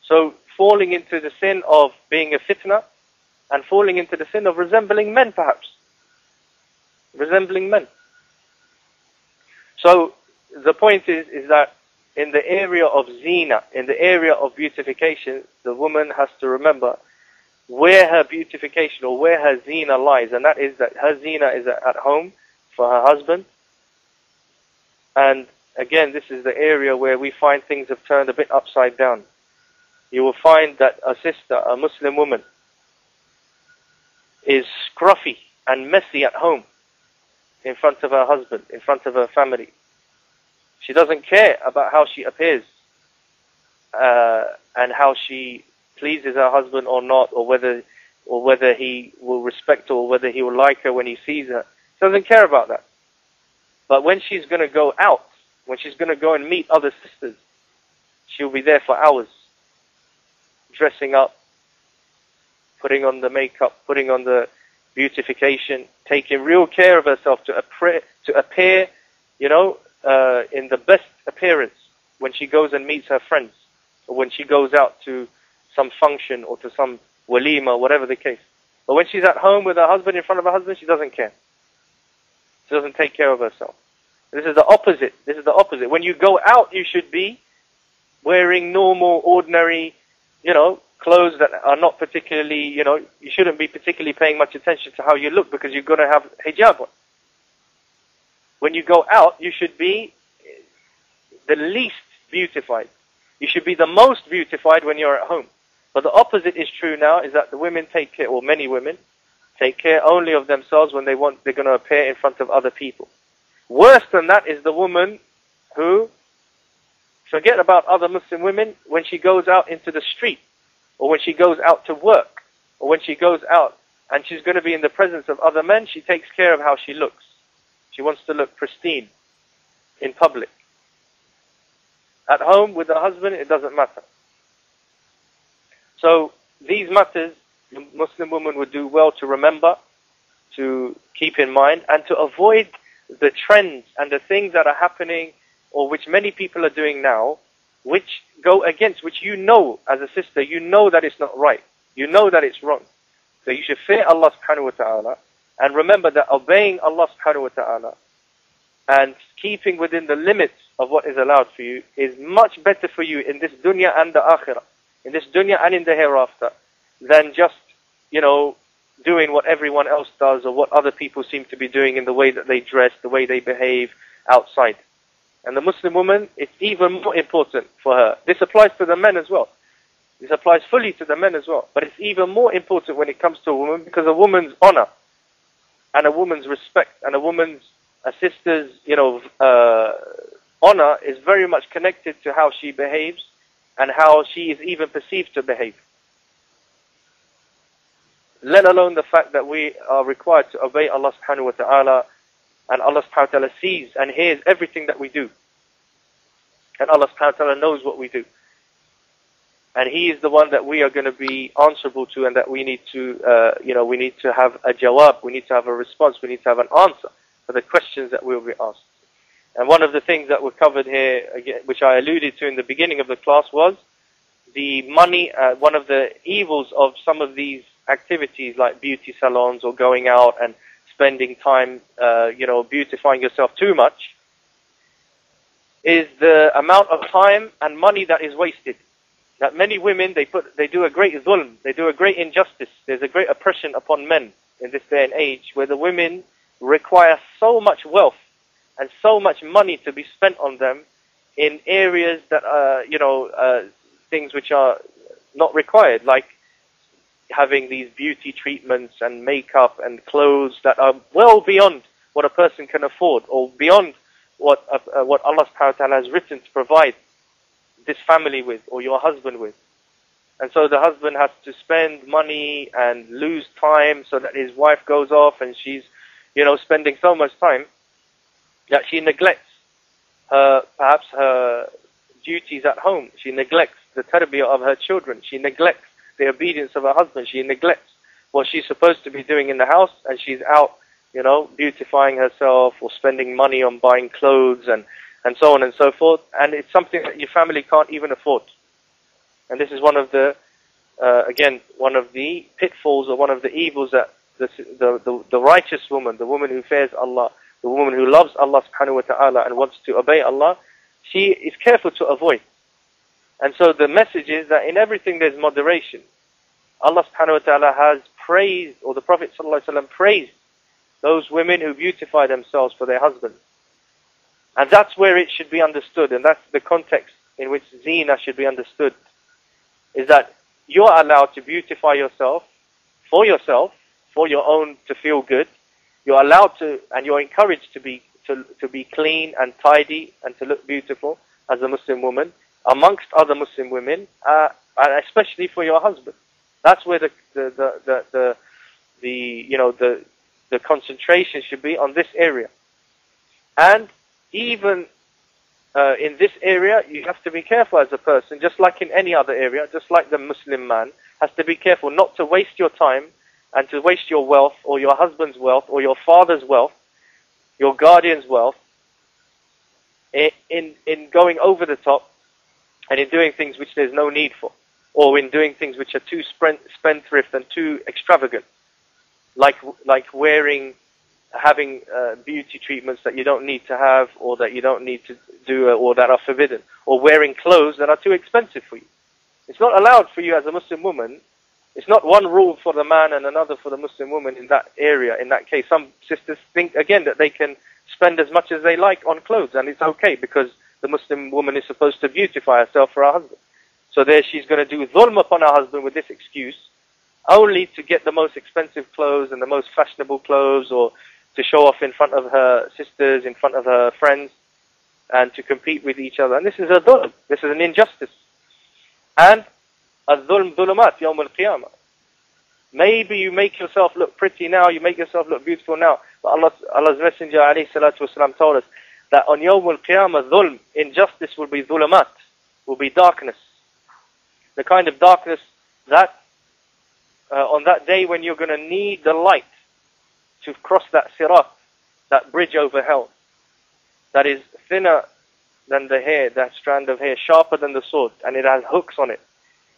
So falling into the sin of being a fitna and falling into the sin of resembling men perhaps. Resembling men. So the point is that in the area of zina, in the area of beautification, the woman has to remember where her beautification or where her zina lies, and that is that her zina is at home for her husband. And again, this is the area where we find things have turned a bit upside down. You will find that a sister, a Muslim woman, is scruffy and messy at home in front of her husband, in front of her family. She doesn't care about how she appears and how she pleases her husband or not, or whether he will respect her or whether he will like her when he sees her. She doesn't care about that. But when she's going to go out, when she's going to go and meet other sisters, she'll be there for hours, dressing up, putting on the makeup, putting on the beautification, taking real care of herself to appear, in the best appearance when she goes and meets her friends, or when she goes out to some function or to some walima, whatever the case. But when she's at home with her husband, in front of her husband, she doesn't care. She doesn't take care of herself. This is the opposite. This is the opposite. When you go out, you should be wearing normal, ordinary, clothes that are not particularly, you shouldn't be particularly paying much attention to how you look because you're going to have hijab on. When you go out, you should be the least beautified. You should be the most beautified when you're at home. But the opposite is true now, is that the women take care, or many women, take care only of themselves when they're going to appear in front of other people. Worse than that is the woman who, forget about other Muslim women, when she goes out into the street, or when she goes out to work, or when she goes out and she's going to be in the presence of other men, she takes care of how she looks. She wants to look pristine in public. At home with her husband, it doesn't matter. So these matters, the Muslim woman would do well to remember, to keep in mind, and to avoid the trends and the things that are happening, or which many people are doing now, which go against, which as a sister, that it's not right. You know that it's wrong. So you should fear Allah subhanahu wa ta'ala, and remember that obeying Allah subhanahu wa ta'ala and keeping within the limits of what is allowed for you is much better for you in this dunya and the akhirah, in this dunya and in the hereafter, than just, doing what everyone else does or what other people seem to be doing in the way that they dress, the way they behave outside. And the Muslim woman, it's even more important for her. This applies to the men as well. This applies fully to the men as well. But it's even more important when it comes to a woman, because a woman's honor and a woman's respect and a sister's, honor is very much connected to how she behaves and how she is even perceived to behave. Let alone the fact that we are required to obey Allah subhanahu wa ta'ala, and Allah subhanahu wa ta'ala sees and hears everything that we do. And Allah subhanahu wa ta'ala knows what we do. And He is the one that we are going to be answerable to, and that we need to, we need to have a jawab, we need to have a response, we need to have an answer for the questions that we will be asked. And one of the things that were covered here, again, which I alluded to in the beginning of the class, was the money, one of the evils of some of these activities like beauty salons or going out and spending time, beautifying yourself too much, is the amount of time and money that is wasted. That many women, they do a great dhulm, they do a great injustice. There's a great oppression upon men in this day and age, where the women require so much wealth and so much money to be spent on them in areas that are, things which are not required, like having these beauty treatments and makeup and clothes that are well beyond what a person can afford, or beyond what Allah subhanahu wa ta'ala has written to provide this family with, or your husband with. And so the husband has to spend money and lose time so that his wife goes off and she's, spending so much time that she neglects perhaps her duties at home. She neglects the tarbiyah of her children. She neglects the obedience of her husband. She neglects what she's supposed to be doing in the house, and she's out, beautifying herself or spending money on buying clothes and so on and so forth. And it's something that your family can't even afford. And this is one of the, one of the pitfalls, or one of the evils that the righteous woman, the woman who fears Allah, the woman who loves Allah subhanahu wa ta'ala and wants to obey Allah, she is careful to avoid. And so the message is that in everything there's moderation. Allah subhanahu wa ta'ala has praised, or the Prophet sallallahu alaihi wasallam praised those women who beautify themselves for their husbands. And that's where it should be understood, and that's the context in which zina should be understood, is that you're allowed to beautify yourself, for your own, to feel good. You're allowed to, and you're encouraged to be clean and tidy and to look beautiful as a Muslim woman amongst other Muslim women, and especially for your husband. That's where the concentration should be on this area. And even in this area, you have to be careful as a person, just like in any other area, just like the Muslim man has to be careful not to waste your time and to waste your wealth, or your husband's wealth, or your father's wealth, your guardian's wealth, in going over the top and in doing things which there's no need for, or in doing things which are too spendthrift and too extravagant, like having beauty treatments that you don't need to have, or that you don't need to do, or that are forbidden, or wearing clothes that are too expensive for you. It's not allowed for you as a Muslim woman. It's not one rule for the man and another for the Muslim woman in that area. In that case, some sisters think again that they can spend as much as they like on clothes, and it's okay because the Muslim woman is supposed to beautify herself for her husband. So there she's going to do dhulm upon her husband with this excuse, only to get the most expensive clothes and the most fashionable clothes, or to show off in front of her sisters, in front of her friends, and to compete with each other. And this is a dhulm. This is an injustice. And الظلم ظلمات يوم القيامة. Maybe you make yourself look pretty now, you make yourself look beautiful now, but Allah's Messenger alayhi salatu wasalam told us that on يوم القيامة, dhulm, injustice, will be dhulumat, will be darkness. The kind of darkness that on that day when you're going to need the light to cross that sirat, that bridge over hell, that is thinner than the hair, that strand of hair, sharper than the sword, and it has hooks on it.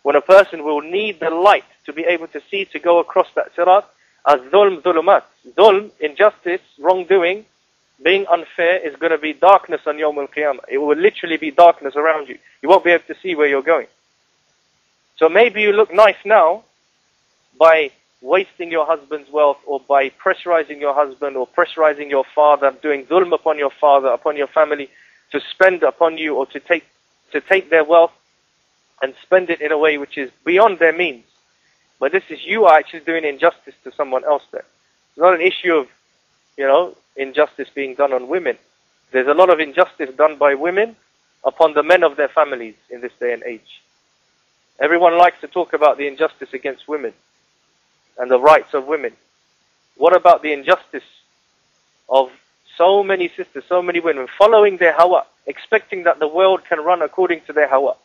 When a person will need the light to be able to see, to go across that sirat, as dhulm dhulumat. Dhulm, injustice, wrongdoing, being unfair, is going to be darkness on Yawm al-Qiyamah. It will literally be darkness around you. You won't be able to see where you're going. So maybe you look nice now by wasting your husband's wealth, or by pressurizing your husband, or pressurizing your father, doing dhulm upon your father, upon your family, to spend upon you, or to take their wealth and spend it in a way which is beyond their means. But this is, you are actually doing injustice to someone else there. It's not an issue of, injustice being done on women. There's a lot of injustice done by women upon the men of their families in this day and age. Everyone likes to talk about the injustice against women and the rights of women. What about the injustice of so many sisters, so many women following their hawa, expecting that the world can run according to their hawa?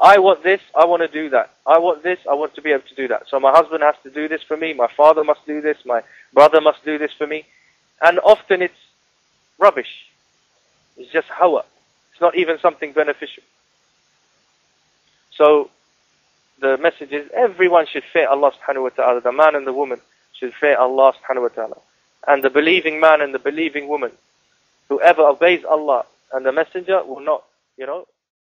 I want this, I want to do that. I want this, I want to be able to do that. So my husband has to do this for me, my father must do this, my brother must do this for me. And often it's rubbish. It's just hawa. It's not even something beneficial. So the message is, everyone should fear Allah subhanahu wa ta'ala. The man and the woman should fear Allah subhanahu wa ta'ala. And the believing man and the believing woman, whoever obeys Allah And the messenger will not,